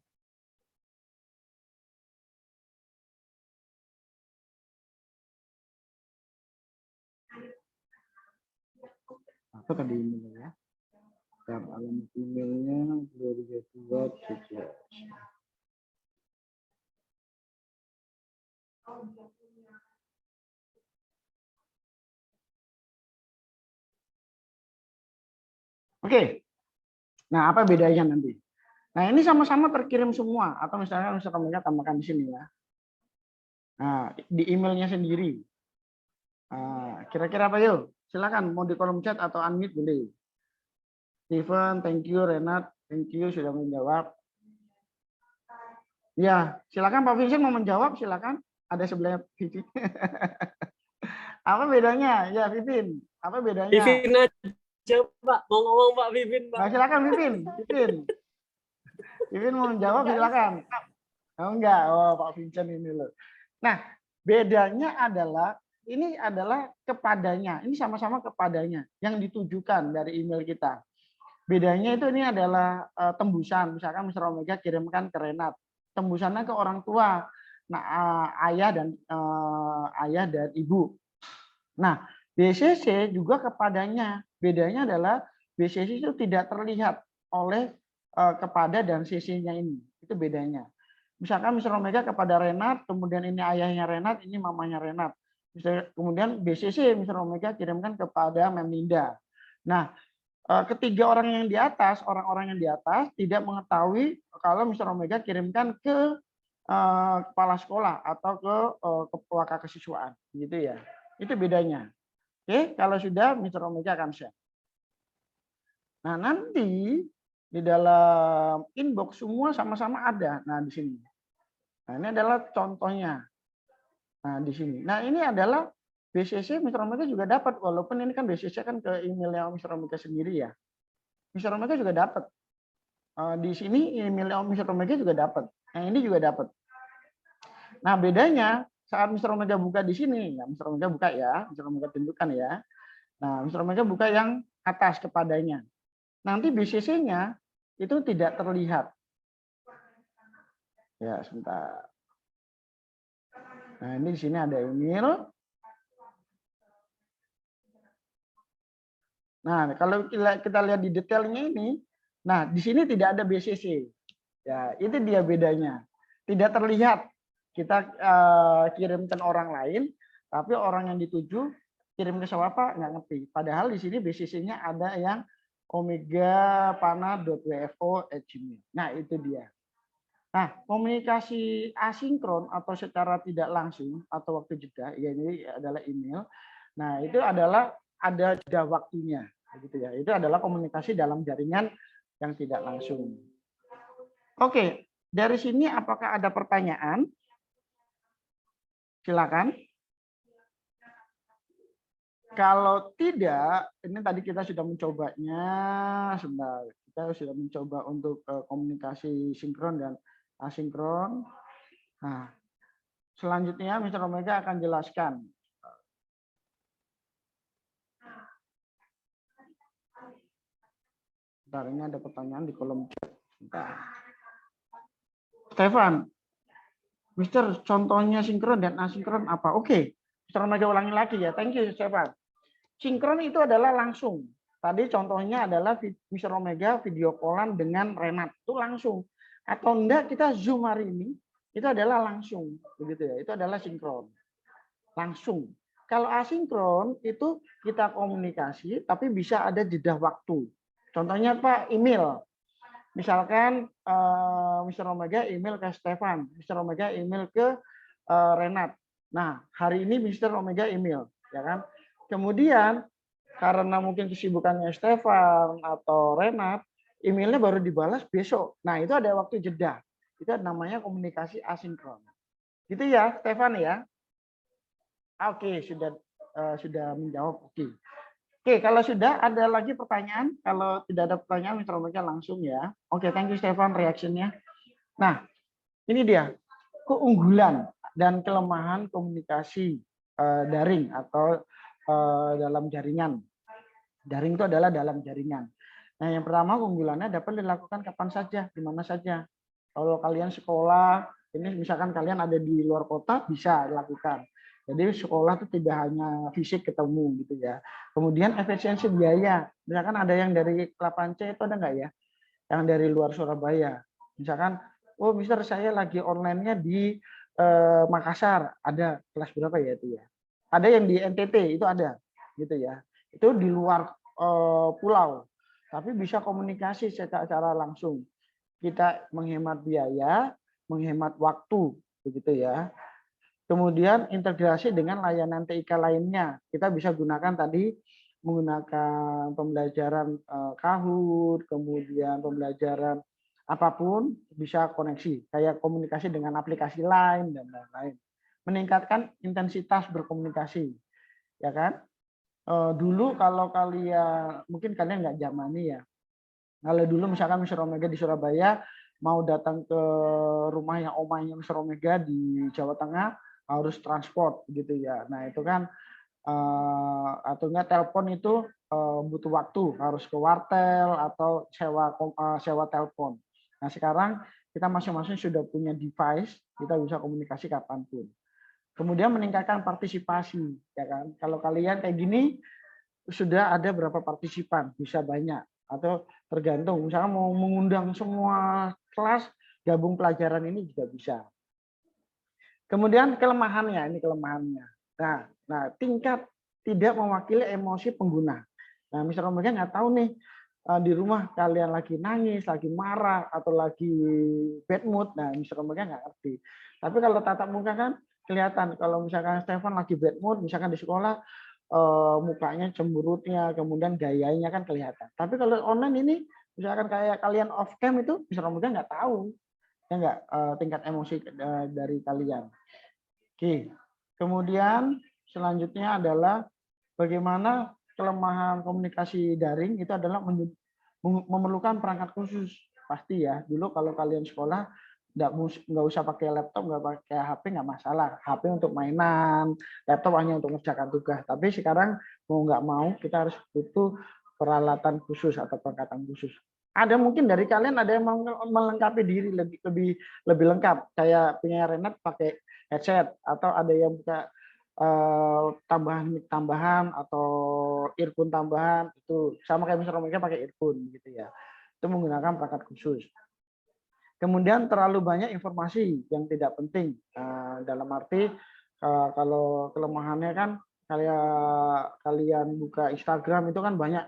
Speaker 1: Apa tadi emailnya ya? Dan alamat emailnya Gloria 2 saja. Oke. Nah, apa bedanya nanti? Nah, ini sama-sama terkirim semua. Atau misalnya Omega tambahkan di sini ya. Nah, di emailnya sendiri. Kira-kira apa yuk? Silakan mau di kolom chat atau unmute boleh. Steven, thank you. Renat, thank you sudah menjawab. Ya, silakan Pak Vincent mau menjawab, silakan. Ada sebelahnya Vivi. Apa bedanya? Ya, Vivin. Apa bedanya?
Speaker 7: Vivin aja, Pak. Mau ngomong Pak Vivin, Pak.
Speaker 1: Nah, silakan Vivin. Vivin mau menjawab, silakan. Oh, enggak. Oh, Pak Vincent ini loh. Nah, bedanya adalah ini adalah kepadanya. Ini sama-sama kepadanya yang ditujukan dari email kita. Bedanya itu ini adalah tembusan. Misalkan Mr. Omega kirimkan ke Renat. Tembusannya ke orang tua. Nah, ayah dan ibu. Nah, BCC juga kepadanya. Bedanya adalah BCC itu tidak terlihat oleh kepada dan CC-nya ini. Itu bedanya. Misalkan Mr. Omega kepada Renat, kemudian ini ayahnya Renat, ini mamanya Renat. Kemudian BCC Mr. Omega kirimkan kepada Meminda. Nah, ketiga orang yang di atas, orang-orang yang di atas tidak mengetahui kalau Mr. Omega kirimkan ke kepala sekolah atau ke kepala kesiswaan, gitu ya. Itu bedanya. Oke, kalau sudah Mr. Omega akan share. Nah, nanti di dalam inbox semua sama-sama ada. Nah, di sini. Nah, ini adalah contohnya. Nah, di sini. Nah, ini adalah BCC Mr. Omega juga dapat, walaupun ini kan BCC kan ke emailnya Mr. Omega sendiri ya. Mr. Omega juga dapat. Di sini emailnya Mr. Omega juga dapat. Nah, ini juga dapat. Nah, bedanya saat Mr. Omega buka di sini, ya Mr. Omega buka ya, Mr. Omega tunjukkan ya. Nah, Mr. Omega buka yang atas kepadanya. Nanti BCC-nya itu tidak terlihat. Ya, sebentar. Nah, ini di sini ada email. Nah, kalau kita lihat di detailnya ini, nah di sini tidak ada BCC. Ya, itu dia bedanya. Tidak terlihat. Kita kirimkan orang lain, tapi orang yang dituju kirim ke siapa nggak ngerti. Padahal di sini BCC-nya ada yang omegapana.wfo@gmail. Nah, itu dia. Nah, komunikasi asinkron atau secara tidak langsung atau waktu jeda, ya ini adalah email. Nah, itu adalah ada jeda waktunya, gitu ya. Itu adalah komunikasi dalam jaringan yang tidak langsung. Oke, dari sini apakah ada pertanyaan? Silakan. Kalau tidak, ini tadi kita sudah mencobanya, sebentar. Kita sudah mencoba untuk komunikasi sinkron dan asinkron. Nah, selanjutnya Mr. Omega akan jelaskan. Bentar, ini ada pertanyaan di kolom chat. Bentar. Stefan, Mister, contohnya sinkron dan asinkron apa? Oke, Mr. Omega ulangi lagi ya. Thank you, Stefan. Sinkron itu adalah langsung. Tadi contohnya adalah Mr. Omega video callan dengan Renat. Itu langsung. Atau enggak kita Zoom hari ini, itu adalah langsung. Begitu ya, itu adalah sinkron. Langsung. Kalau asinkron itu kita komunikasi, tapi bisa ada jeda waktu. Contohnya Pak, email. Misalkan Mr. Omega email ke Stefan, Mr. Omega email ke Renat. Nah, hari ini Mr. Omega email, ya kan? Kemudian karena mungkin kesibukannya Stefan atau Renat, emailnya baru dibalas besok. Nah, itu ada waktu jeda. Itu namanya komunikasi asinkron. Gitu ya, Stefan ya. Oke, sudah menjawab. Oke, kalau sudah ada lagi pertanyaan, kalau tidak ada pertanyaan, Mr. Omega langsung ya. Oke, thank you Stefan reaksinya. Nah, ini dia keunggulan dan kelemahan komunikasi daring atau dalam jaringan. Daring itu adalah dalam jaringan. Nah, yang pertama keunggulannya dapat dilakukan kapan saja, di mana saja. Kalau kalian sekolah, ini misalkan kalian ada di luar kota, bisa dilakukan. Jadi sekolah itu tidak hanya fisik ketemu gitu ya. Kemudian efisiensi biaya. Misalkan ada yang dari 8C itu ada nggak ya? Yang dari luar Surabaya. Misalkan, oh Mister saya lagi online-nya di Makassar, ada kelas berapa ya itu ya? Ada yang di NTT itu ada, gitu ya. Itu di luar pulau, tapi bisa komunikasi secara langsung. Kita menghemat biaya, menghemat waktu, begitu ya. Kemudian integrasi dengan layanan TIK lainnya. Kita bisa gunakan tadi menggunakan pembelajaran Kahoot, kemudian pembelajaran apapun bisa koneksi, kayak komunikasi dengan aplikasi lain dan lain-lain. Meningkatkan intensitas berkomunikasi, ya kan? Dulu kalau kalian, mungkin kalian nggak zamani ya. Kalau dulu misalkan Mr. Omega di Surabaya mau datang ke rumahnya omahnya Mr. Omega di Jawa Tengah harus transport gitu ya. Nah itu kan atau enggak telepon itu butuh waktu, harus ke wartel atau sewa telepon. Nah sekarang kita masing-masing sudah punya device, kita bisa komunikasi kapanpun. Kemudian meningkatkan partisipasi, ya kan? Kalau kalian kayak gini sudah ada berapa partisipan, bisa banyak atau tergantung. Misalnya mau mengundang semua kelas gabung pelajaran ini juga bisa. Kemudian kelemahannya, ini kelemahannya. Nah, tingkat tidak mewakili emosi pengguna. Nah, Mr. Omega nggak tahu nih di rumah kalian lagi nangis, lagi marah, atau lagi bad mood. Nah, Mr. Omega nggak ngerti. Tapi kalau tatap muka kan kelihatan. Kalau misalkan Stefan lagi bad mood, misalkan di sekolah mukanya cemberutnya, kemudian gayanya kan kelihatan. Tapi kalau online ini, misalkan kayak kalian off cam itu, Mr. Omega nggak tahu ya nggak tingkat emosi dari kalian. Oke, kemudian selanjutnya adalah bagaimana kelemahan komunikasi daring itu adalah memerlukan perangkat khusus pasti ya. Dulu kalau kalian sekolah nggak usah pakai laptop, nggak pakai HP nggak masalah. HP untuk mainan, laptop hanya untuk mengerjakan tugas. Tapi sekarang mau nggak mau kita harus butuh peralatan khusus atau perangkatan khusus. Ada mungkin dari kalian ada yang melengkapi diri lebih lengkap, kayak punya Renat pakai headset atau ada yang buka tambahan atau earphone tambahan, itu sama kayak misalnya mereka pakai earphone gitu ya. Itu menggunakan perangkat khusus. Kemudian terlalu banyak informasi yang tidak penting. Dalam arti kalau kelemahannya kan kayak kalian buka Instagram itu kan banyak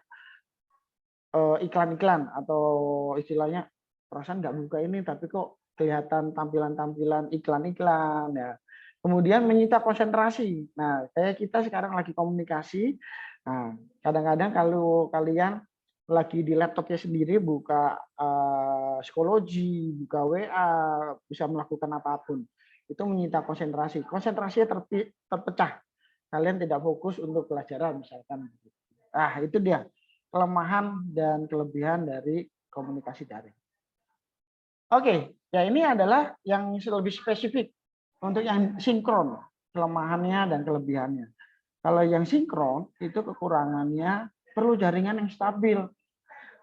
Speaker 1: iklan-iklan atau istilahnya perasaan nggak buka ini tapi kok kelihatan tampilan-tampilan iklan-iklan ya. Kemudian menyita konsentrasi. Nah, kayak kita sekarang lagi komunikasi. Nah, kadang-kadang kalau kalian lagi di laptopnya sendiri buka psikologi, buka WA, bisa melakukan apapun. Itu menyita konsentrasi. Konsentrasinya terpecah. Kalian tidak fokus untuk pelajaran misalkan. Ah, itu dia kelemahan dan kelebihan dari komunikasi daring. Oke, ya ini adalah yang lebih spesifik untuk yang sinkron, kelemahannya dan kelebihannya. Kalau yang sinkron itu kekurangannya perlu jaringan yang stabil.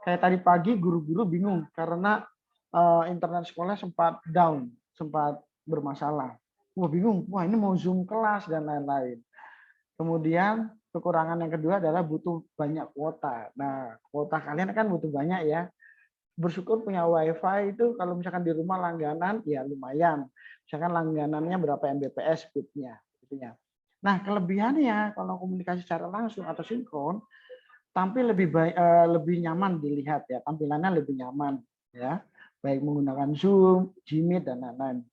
Speaker 1: Kayak tadi pagi guru-guru bingung karena internet sekolah sempat down, sempat bermasalah. Wah bingung, wah ini mau Zoom kelas dan lain-lain. Kemudian kekurangan yang kedua adalah butuh banyak kuota. Nah, kuota kalian kan butuh banyak ya. Bersyukur punya WiFi itu kalau misalkan di rumah langganan ya lumayan. Misalkan langganannya berapa Mbps speednya, gitu ya. Nah, kelebihannya kalau komunikasi secara langsung atau sinkron, tampil lebih nyaman dilihat ya, tampilannya lebih nyaman ya, baik menggunakan Zoom, Gmeet dan lain-lain.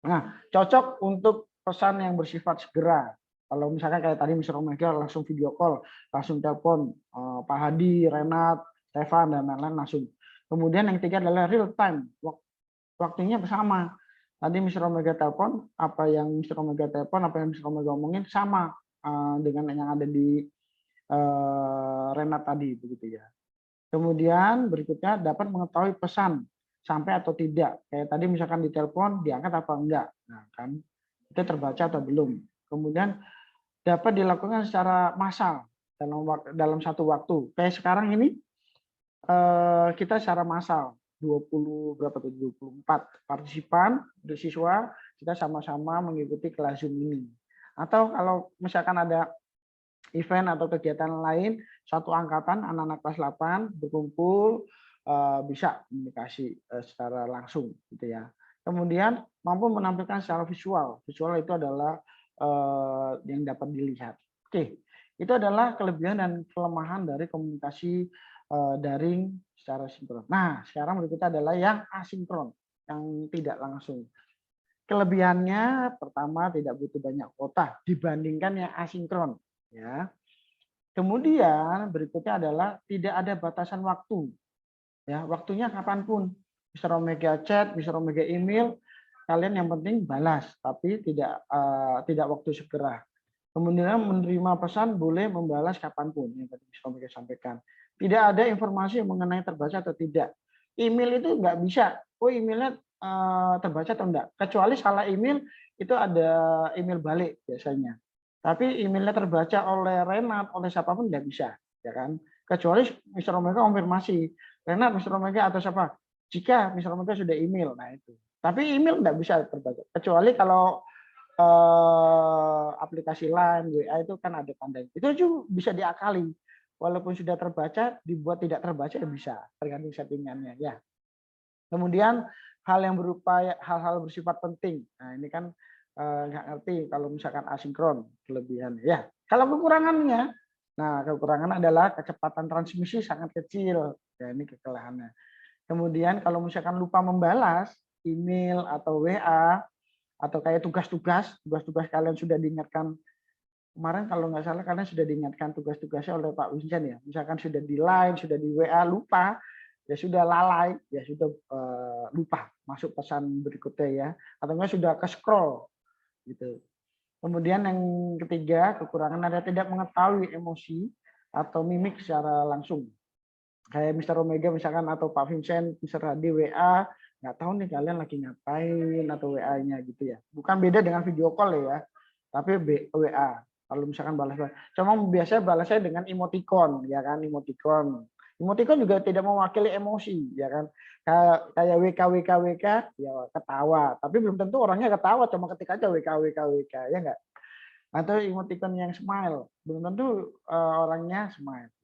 Speaker 1: Nah, cocok untuk pesan yang bersifat segera. Kalau misalkan kayak tadi Mr. Omega langsung video call, langsung telepon Pak Hadi, Renat, Stefan, dan lain-lain langsung. Kemudian yang ketiga adalah real time, waktunya bersama. Tadi Mr. Omega telepon, apa yang Mr. Omega telepon, apa yang Mr. Omega omongin sama dengan yang ada di Renat tadi, begitu ya. Kemudian berikutnya dapat mengetahui pesan sampai atau tidak. Kayak tadi misalkan ditelepon, diangkat apa enggak. Nah, kan itu terbaca atau belum. Kemudian dapat dilakukan secara massal dalam satu waktu. Kayak sekarang ini kita secara massal 24 partisipan, siswa, kita sama-sama mengikuti kelas Zoom ini. Atau kalau misalkan ada event atau kegiatan lain, satu angkatan anak-anak kelas 8 berkumpul, bisa komunikasi secara langsung gitu ya. Kemudian mampu menampilkan secara visual. Visual itu adalah yang dapat dilihat. Oke, itu adalah kelebihan dan kelemahan dari komunikasi daring secara sinkron. Nah, sekarang berikutnya adalah yang asinkron, yang tidak langsung. Kelebihannya pertama tidak butuh banyak kuota dibandingkan yang asinkron. Ya. Kemudian berikutnya adalah tidak ada batasan waktu. Ya, waktunya kapanpun. Mr. Omega chat, Mr. Omega email, kalian yang penting balas, tapi tidak waktu segera. Kemudian menerima pesan boleh membalas kapanpun, yang tadi Mr. Omega sampaikan. Tidak ada informasi mengenai terbaca atau tidak. Email itu nggak bisa. Oh, emailnya terbaca atau enggak. Kecuali salah email itu ada email balik biasanya. Tapi emailnya terbaca oleh Renat, oleh siapapun nggak bisa, ya kan? Kecuali Mr. Omega konfirmasi, Renat, Mr. Omega atau siapa? Jika Mr. Omega sudah email, nah itu. Tapi email nggak bisa terbaca. Kecuali kalau aplikasi lain, WA itu kan ada tanda. Itu juga bisa diakali. Walaupun sudah terbaca, dibuat tidak terbaca ya bisa, tergantung settingannya ya. Kemudian hal yang berupa hal-hal bersifat penting. Nah ini kan nggak ngerti kalau misalkan asinkron kelebihan ya. Kalau kekurangannya, nah kekurangan adalah kecepatan transmisi sangat kecil. Ya ini kekalahannya. Kemudian kalau misalkan lupa membalas email atau WA atau kayak tugas-tugas kalian sudah diingatkan kemarin kalau nggak salah kalian sudah diingatkan tugas-tugasnya oleh Pak Wincen ya. Misalkan sudah di line, sudah di WA lupa, ya sudah lalai, ya sudah lupa masuk pesan berikutnya ya. Atau enggak sudah ke scroll gitu. Kemudian yang ketiga kekurangan ada tidak mengetahui emosi atau mimik secara langsung. Kayak Mr. Omega misalkan atau Pak Vincent, Mr. Hadi WA, nggak tahu nih kalian lagi ngapain atau WA-nya gitu ya. Bukan beda dengan video call ya, tapi WA. Kalau misalkan balas, cuma biasanya balasnya dengan emoticon, ya kan, emoticon. Emoticon juga tidak mewakili emosi, ya kan. Kayak WK, ya ketawa. Tapi belum tentu orangnya ketawa, cuma ketik aja WK, ya enggak. Atau emoticon yang smile, belum tentu orangnya smile.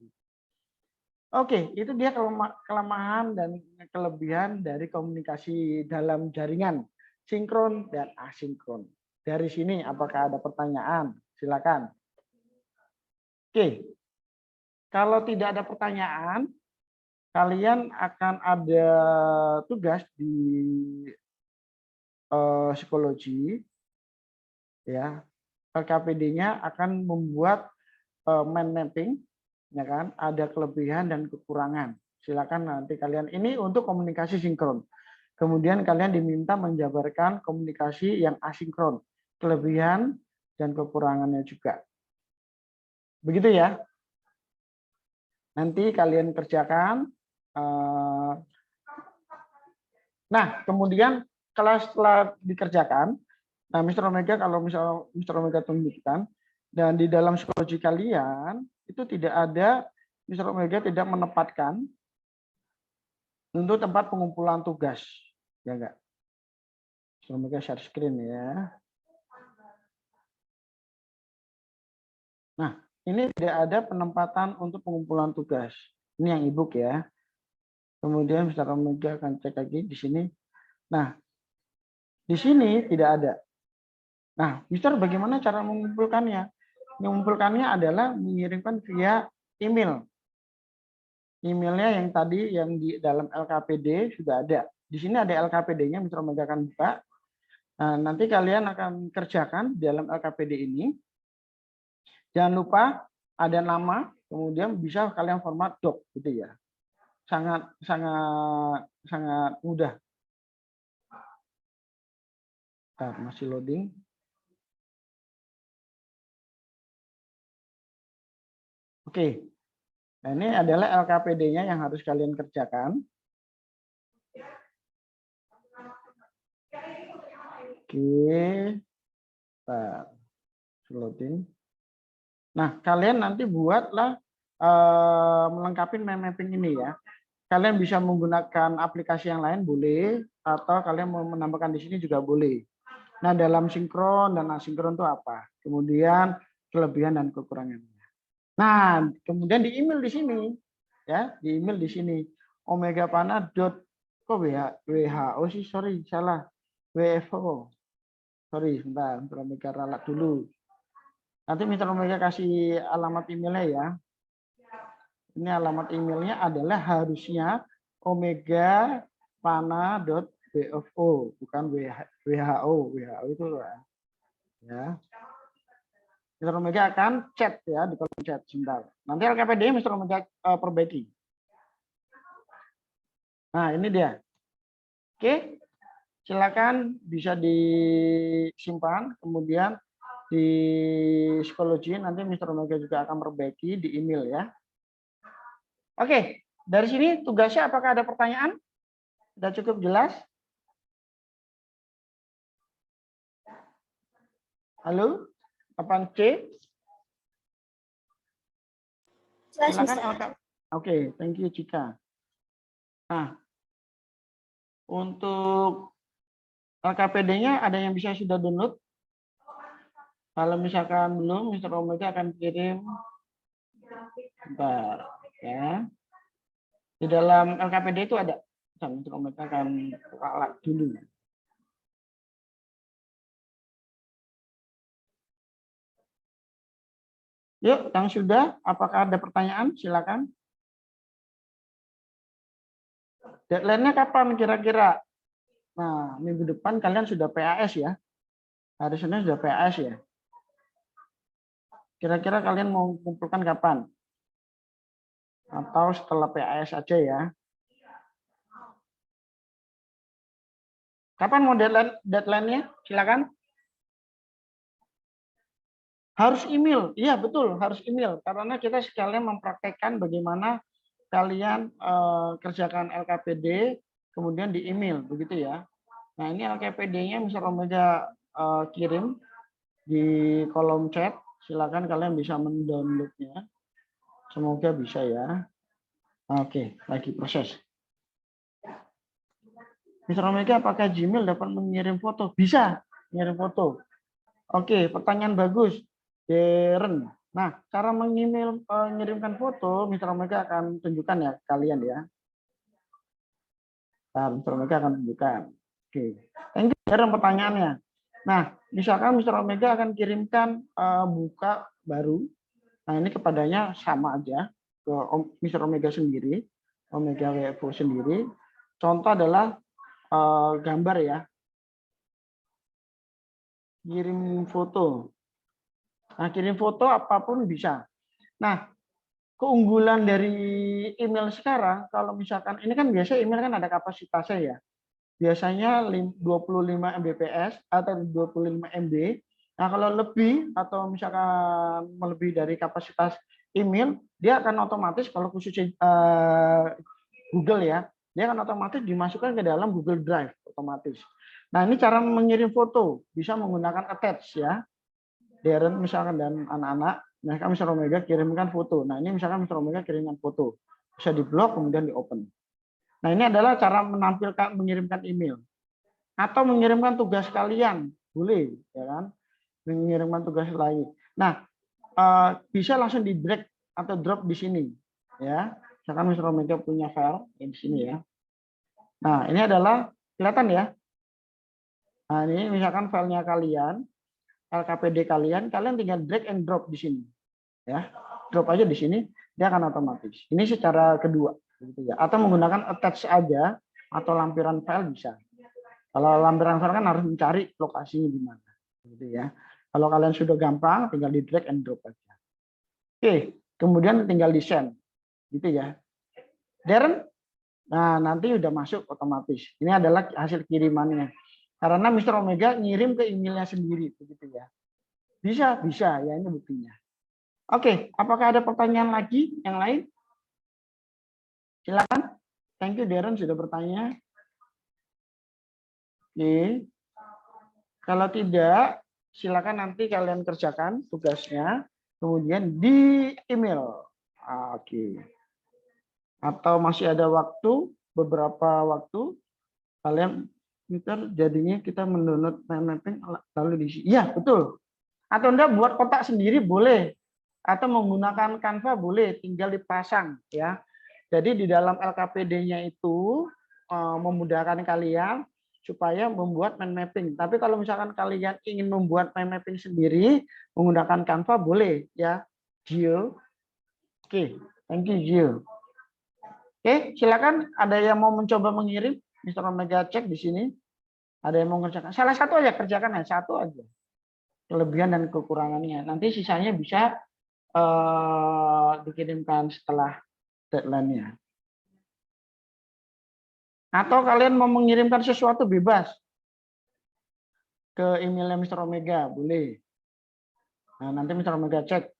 Speaker 1: Oke, itu dia kelemahan dan kelebihan dari komunikasi dalam jaringan, sinkron dan asinkron. Dari sini apakah ada pertanyaan? Silakan. Oke, kalau tidak ada pertanyaan, kalian akan ada tugas di psikologi, ya. LKPD-nya akan membuat mind mapping, ya kan? Ada kelebihan dan kekurangan. Silakan nanti kalian ini untuk komunikasi sinkron. Kemudian kalian diminta menjabarkan komunikasi yang asinkron, kelebihan dan kekurangannya juga. Begitu ya. Nanti kalian kerjakan. Nah, kemudian kalau setelah dikerjakan, nah Mr. Omega kalau misal Mr. Omega tunjukkan, dan di dalam psikologi kalian itu tidak ada, Mr. Omega tidak menempatkan untuk tempat pengumpulan tugas, ya enggak? Mr. Omega share screen ya. Nah, ini tidak ada penempatan untuk pengumpulan tugas. Ini yang e-book ya. Kemudian Mr. Omega akan cek lagi di sini. Nah, di sini tidak ada. Nah, Mister bagaimana cara mengumpulkannya? Mengumpulkannya adalah mengirimkan via email. Emailnya yang tadi yang di dalam LKPD sudah ada. Di sini ada LKPD-nya, Mister Omega akan buka. Nah, nanti kalian akan kerjakan di dalam LKPD ini. Jangan lupa ada nama, kemudian bisa kalian format doc gitu ya. Sangat mudah. Bentar, masih loading. Oke. Nah, ini adalah LKPD-nya yang harus kalian kerjakan. Oke. Bentar. Loading. Nah, kalian nanti buatlah melengkapi mind mapping ini ya. Kalian bisa menggunakan aplikasi yang lain boleh, atau kalian mau menambahkan di sini juga boleh. Nah, dalam sinkron dan asinkron itu apa? Kemudian kelebihan dan kekurangannya. Nah, kemudian di email di sini, ya, di email di sini omegapana. Kok WHO sih? Sorry, salah. WFO. Sorry, sebentar, Omega ralat dulu. Nanti Mr. Omega kasih alamat emailnya ya. Ini alamat emailnya adalah harusnya omegapana.wfo, bukan WHO. WHO itu ya. Mr. Omega akan chat ya di kolom chat sebentar. Nanti LKPD Mr. Omega perbaiki. Nah, ini dia. Oke. Silakan bisa disimpan, kemudian di psikologi nanti Mr. Omega juga akan perbaiki di email ya. Oke, dari sini tugasnya apakah ada pertanyaan? Sudah cukup jelas? Halo, apaan C?
Speaker 6: Jelas,
Speaker 1: Silakan
Speaker 6: Mister.
Speaker 1: LK. Oke, thank you Cika. Nah, untuk LKPD-nya ada yang bisa sudah download? Kalau misalkan belum, Mr. Omega akan kirim. Bentar, ya. Di dalam LKPD itu ada. Mr. Omega akan buka dulu. Yuk, yang sudah, apakah ada pertanyaan? Silakan. Deadline-nya kapan kira-kira? Nah, minggu depan kalian sudah PAS ya. Hari Senin sudah PAS ya. Kira-kira kalian mau kumpulkan kapan? Atau setelah PAS aja ya. Kapan mau deadline-nya? Silakan. Harus email. Iya, betul, harus email. Karena kita sekalian mempraktekkan bagaimana kalian kerjakan LKPD, kemudian di email, begitu ya. Nah, ini LKPD-nya Mr. Omega kirim di kolom chat. Silakan kalian bisa mendownloadnya. Semoga bisa ya. Oke, lagi proses. Mr. Omega, apakah Gmail dapat mengirim foto? Bisa, mengirim foto. Oke, pertanyaan bagus. Darren. Nah, cara mengirimkan foto, Mr. Omega akan tunjukkan ya kalian ya. Nah, Mr. Omega akan tunjukkan. Oke. Thank you, Darren, pertanyaannya. Nah, misalkan Mr. Omega akan kirimkan buka baru. Nah, ini kepadanya sama aja ke Mr. Omega sendiri, Omega WFO sendiri. Contoh adalah gambar ya. Kirim foto. Nah, kirim foto apapun bisa. Nah, keunggulan dari email sekarang, kalau misalkan, ini kan biasa email kan ada kapasitasnya ya. Biasanya 25 Mbps atau 25 MB. Nah, kalau lebih atau misalkan melebihi dari kapasitas email, dia akan otomatis, kalau khusus Google ya, dia akan otomatis dimasukkan ke dalam Google Drive otomatis. Nah, ini cara mengirim foto, bisa menggunakan attach ya. Darren misalkan dan anak-anak, mereka Mr. Omega kirimkan foto. Nah, ini misalkan Mr. Omega kirimkan foto. Bisa di-blok kemudian di-open. Nah, ini adalah cara menampilkan mengirimkan email. Atau mengirimkan tugas kalian, boleh ya kan? Mengirimkan tugas lain. Nah, bisa langsung di-drag atau drop di sini ya. Misalkan Mr. Omega punya file di sini ya. Nah, ini adalah kelihatan ya. Nah, ini misalkan filenya kalian, LKPD kalian tinggal drag and drop di sini. Ya. Drop aja di sini, dia akan otomatis. Ini secara kedua gitu ya. Atau menggunakan attach aja atau lampiran file bisa. Kalau lampiran suara kan harus mencari lokasinya di mana. Gitu ya. Kalau kalian sudah gampang, tinggal di drag and drop aja. Oke, kemudian tinggal di send. Gitu ya. Darren, nah nanti udah masuk otomatis. Ini adalah hasil kirimannya. Karena Mr. Omega ngirim ke emailnya sendiri. Begitu ya. Bisa, ya ini buktinya. Oke, apakah ada pertanyaan lagi yang lain? Silakan. Thank you Darren sudah bertanya. Oke. Kalau tidak, silakan nanti kalian kerjakan tugasnya, kemudian di email. Oke. Atau masih ada waktu, beberapa waktu, kalian jadinya kita mendownload mind mapping lalu diisi. Iya, betul. Atau Anda buat kotak sendiri boleh. Atau menggunakan Canva boleh, tinggal dipasang ya. Jadi di dalam LKPD-nya itu memudahkan kalian supaya membuat mind mapping. Tapi kalau misalkan kalian ingin membuat mind mapping sendiri menggunakan Canva boleh ya. Gio. Oke, thank you Gio. Oke, silakan ada yang mau mencoba mengirim Mr. Omega cek di sini. Ada yang mau mengerjakan. Salah satu aja kerjakan ya, satu aja. Kelebihan dan kekurangannya. Nanti sisanya bisa dikirimkan setelah deadline-nya. Atau kalian mau mengirimkan sesuatu bebas ke emailnya Mr. Omega, boleh. Nah, nanti Mr. Omega cek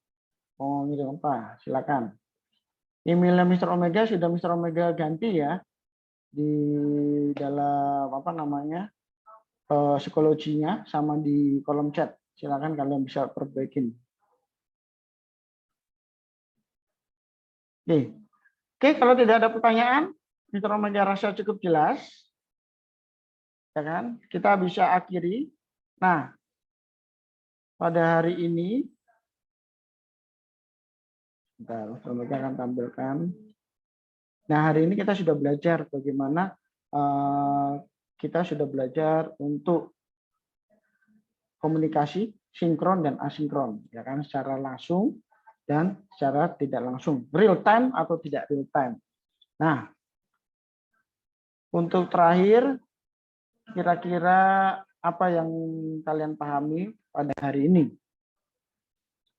Speaker 1: mau ngirim apa, silakan. Emailnya Mr. Omega sudah Mr. Omega ganti ya di dalam apa namanya psikologinya sama di kolom chat. Silakan kalian bisa perbaikin. Oke, kalau tidak ada pertanyaan, Mr. Omega rasa cukup jelas, ya kan? Kita bisa akhiri. Nah, pada hari ini, Mr. Omega akan tampilkan. Nah, hari ini kita sudah belajar bagaimana kita sudah belajar untuk komunikasi sinkron dan asinkron, ya kan? Secara langsung dan secara tidak langsung, real time atau tidak real time. Nah, untuk terakhir, kira-kira apa yang kalian pahami pada hari ini?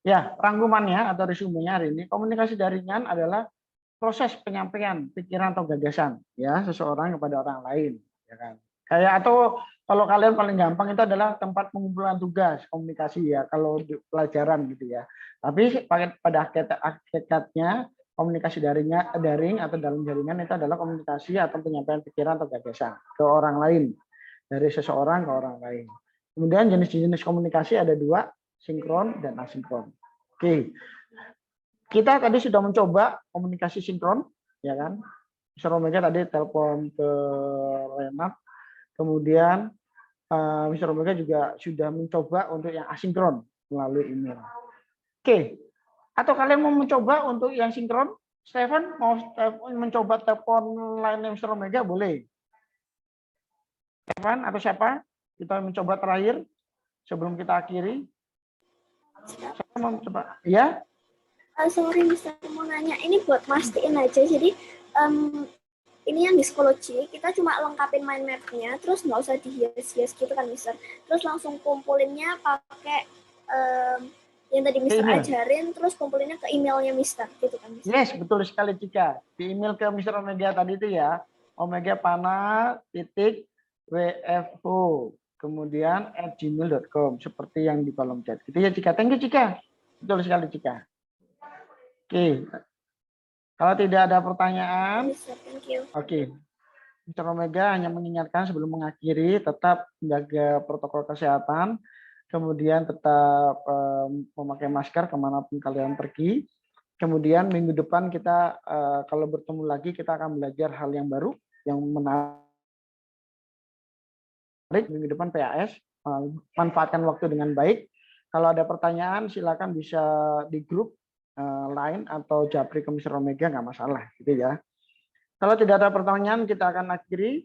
Speaker 1: Ya, rangkumannya atau resumenya hari ini, komunikasi daringan adalah proses penyampaian pikiran atau gagasan ya seseorang kepada orang lain, ya kan? Kayak atau kalau kalian paling gampang itu adalah tempat pengumpulan tugas komunikasi ya kalau di pelajaran gitu ya. Tapi pada hakikatnya komunikasi daring atau dalam jaringan itu adalah komunikasi atau penyampaian pikiran atau gagasan ke orang lain dari seseorang ke orang lain. Kemudian jenis-jenis komunikasi ada dua, sinkron dan asinkron. Oke. Kita tadi sudah mencoba komunikasi sinkron, ya kan? Mr. Omega tadi telepon ke Renat. Kemudian Mr. Omega juga sudah mencoba untuk yang asinkron melalui email. Oke, atau kalian mau mencoba untuk yang sinkron? Stephen mau mencoba telepon line Mr. Omega boleh. Stephen atau siapa? Kita mencoba terakhir sebelum kita akhiri. Siapa mau mencoba? Ya?
Speaker 8: Sorry Mister, mau nanya. Ini buat mastiin aja. Jadi ini yang di psikologi, kita cuma lengkapin mind map-nya, terus nggak usah dihias-hias gitu kan Mister. Terus langsung kumpulinnya pakai yang tadi Mister ajarin, terus kumpulinnya ke emailnya Mister, gitu kan Mister.
Speaker 1: Yes, betul sekali Cika. Di email ke Mr. Omega tadi itu ya, omegapana.wfo, kemudian @gmail.com, seperti yang di kolom chat. Gitu ya Cika. Thank you Cika. Betul sekali Cika. Oke. Kalau tidak ada pertanyaan, oke. Mr. Omega hanya mengingatkan sebelum mengakhiri tetap menjaga protokol kesehatan, kemudian tetap memakai masker kemanapun kalian pergi. Kemudian minggu depan kita kalau bertemu lagi kita akan belajar hal yang baru, yang menarik. Minggu depan PAS, manfaatkan waktu dengan baik. Kalau ada pertanyaan silakan bisa di grup lain atau japri ke Mr. Omega, nggak masalah gitu ya. Kalau tidak ada pertanyaan kita akan akhiri.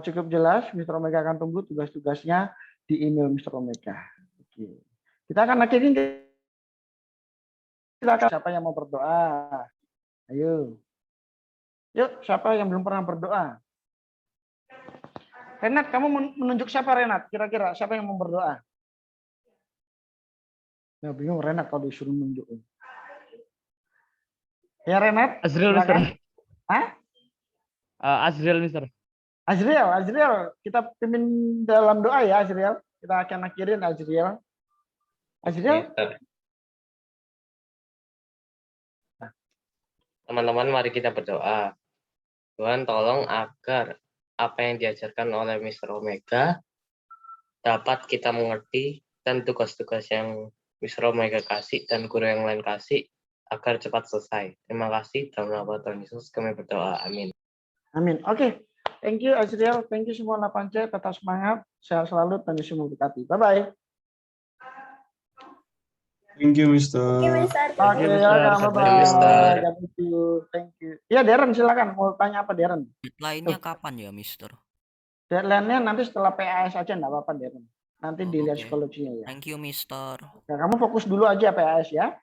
Speaker 1: Cukup jelas, Mr. Omega akan tunggu tugas-tugasnya di email Mr. Omega. Oke. Kita akan akhiri. Silakan siapa yang mau berdoa? Ayo. Yuk, siapa yang belum pernah berdoa? Renat, kamu menunjuk siapa Renat? Kira-kira siapa yang mau berdoa? Ya bingung Renat kalau disuruh nunjuk. Ya Renat,
Speaker 4: Azril, Mister.
Speaker 1: silakan. Hah?
Speaker 4: Azril, Mister.
Speaker 1: Azriel, kita pimpin dalam doa ya Azriel. Kita akan akhirin Azriel. Azriel,
Speaker 9: Mister. Teman-teman, mari kita berdoa. Tuhan, tolong agar apa yang diajarkan oleh Mr. Omega dapat kita mengerti dan tugas-tugas yang Mr. Omega kasih dan guru yang lain kasih agar cepat selesai. Terima kasih. Dalam nama Tuhan Yesus kami berdoa. Amin.
Speaker 1: amin. Oke, thank you Azriel, thank you semua 8C, tetap semangat, sehat selalu, Tuhan Yesus memberkati. Bye-bye.
Speaker 3: Thank you, Mister.
Speaker 8: Oke, Mister.
Speaker 1: Oke,
Speaker 4: Mister.
Speaker 1: silakan,
Speaker 9: Thank you, Mister.
Speaker 1: bye-bye. Thank you, thank you. Ya, Darren, silakan. Mau tanya apa, Darren?
Speaker 2: Deadline-nya kapan ya, Mister?
Speaker 1: Deadline-nya nanti setelah PAS aja, enggak apa-apa, Darren. Nanti
Speaker 2: Oh,
Speaker 1: dilihat
Speaker 2: oke.
Speaker 1: psikologinya ya.
Speaker 2: Thank you, Mister.
Speaker 1: Nah, kamu fokus dulu aja PAS ya.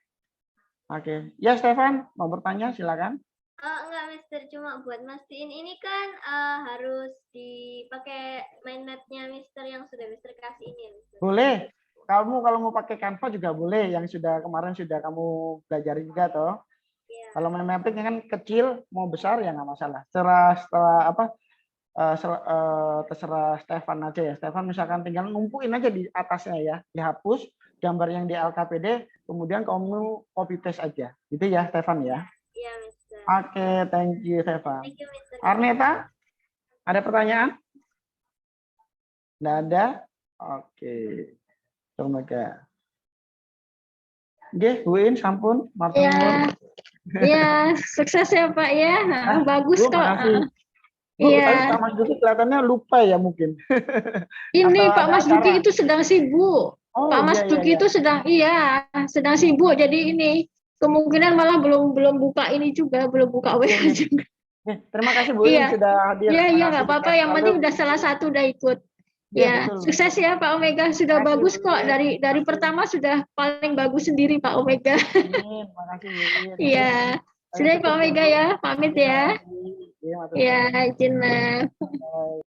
Speaker 1: Oke. Ya, Stefan, mau bertanya, silakan.
Speaker 6: Enggak, Mister, cuma buat mastiin ini kan harus dipakai mind map-nya Mister yang sudah Mister kasih ini, Mister.
Speaker 1: Boleh. Kamu kalau mau pakai Canva juga boleh, yang sudah kemarin sudah kamu belajarin juga toh.
Speaker 6: Iya.
Speaker 1: Kalau main mapping kan kecil mau besar ya nggak masalah. Terserah Stefan aja ya. Stefan misalkan tinggal numpuin aja di atasnya ya, dihapus gambar yang di LKPD, kemudian kamu copy paste aja. Gitu ya Stefan ya.
Speaker 6: Iya, Mister.
Speaker 1: Oke, thank you Stefan.
Speaker 6: Thank you, Mister.
Speaker 1: Arneta, ada pertanyaan? Nggak ada? Oke. Omega. Oke, Bu In, sampun. Matur
Speaker 10: Ya,
Speaker 1: nuwun.
Speaker 10: ya, sukses ya Pak ya.
Speaker 1: Ah,
Speaker 10: Bagus
Speaker 1: Bu,
Speaker 10: kok.
Speaker 1: makasih. Bu,
Speaker 10: Iya.
Speaker 1: tapi Pak Mas Duki kelihatannya lupa ya mungkin.
Speaker 10: Ini
Speaker 1: Atau
Speaker 10: Pak
Speaker 1: ada
Speaker 10: Mas Duki
Speaker 1: acara?
Speaker 10: itu sedang sibuk.
Speaker 1: Oh,
Speaker 10: Pak Mas
Speaker 1: iya, iya,
Speaker 10: Duki
Speaker 1: iya.
Speaker 10: itu sedang sibuk. Jadi ini kemungkinan malah belum buka ini juga, belum buka WA
Speaker 1: Iya, iya.
Speaker 10: juga.
Speaker 1: Terima kasih Bu In
Speaker 10: Iya.
Speaker 1: sudah hadir.
Speaker 10: Iya,
Speaker 1: Terima
Speaker 10: nggak
Speaker 1: kasih,
Speaker 10: apa-apa.
Speaker 1: sukses
Speaker 10: Yang penting
Speaker 1: selalu.
Speaker 10: udah salah satu udah ikut.
Speaker 1: Iya,
Speaker 10: Ya,
Speaker 1: betul.
Speaker 10: sukses ya Pak Omega. Sudah
Speaker 1: Makasih,
Speaker 10: bagus
Speaker 1: Bu
Speaker 10: kok.
Speaker 1: In.
Speaker 10: Dari
Speaker 1: Makasih.
Speaker 10: pertama sudah paling bagus sendiri Pak Omega.
Speaker 1: Amin. Makasih Bu In.
Speaker 10: Iya.
Speaker 1: Ayo
Speaker 10: Sudah
Speaker 1: tutup
Speaker 10: Pak
Speaker 1: ya,
Speaker 10: Omega
Speaker 1: Bu.
Speaker 10: ya. Pamit
Speaker 1: Terima
Speaker 10: ya.
Speaker 1: kasih. Iya, matur
Speaker 10: Ya,
Speaker 1: nuwun.
Speaker 10: izin.
Speaker 1: Bye.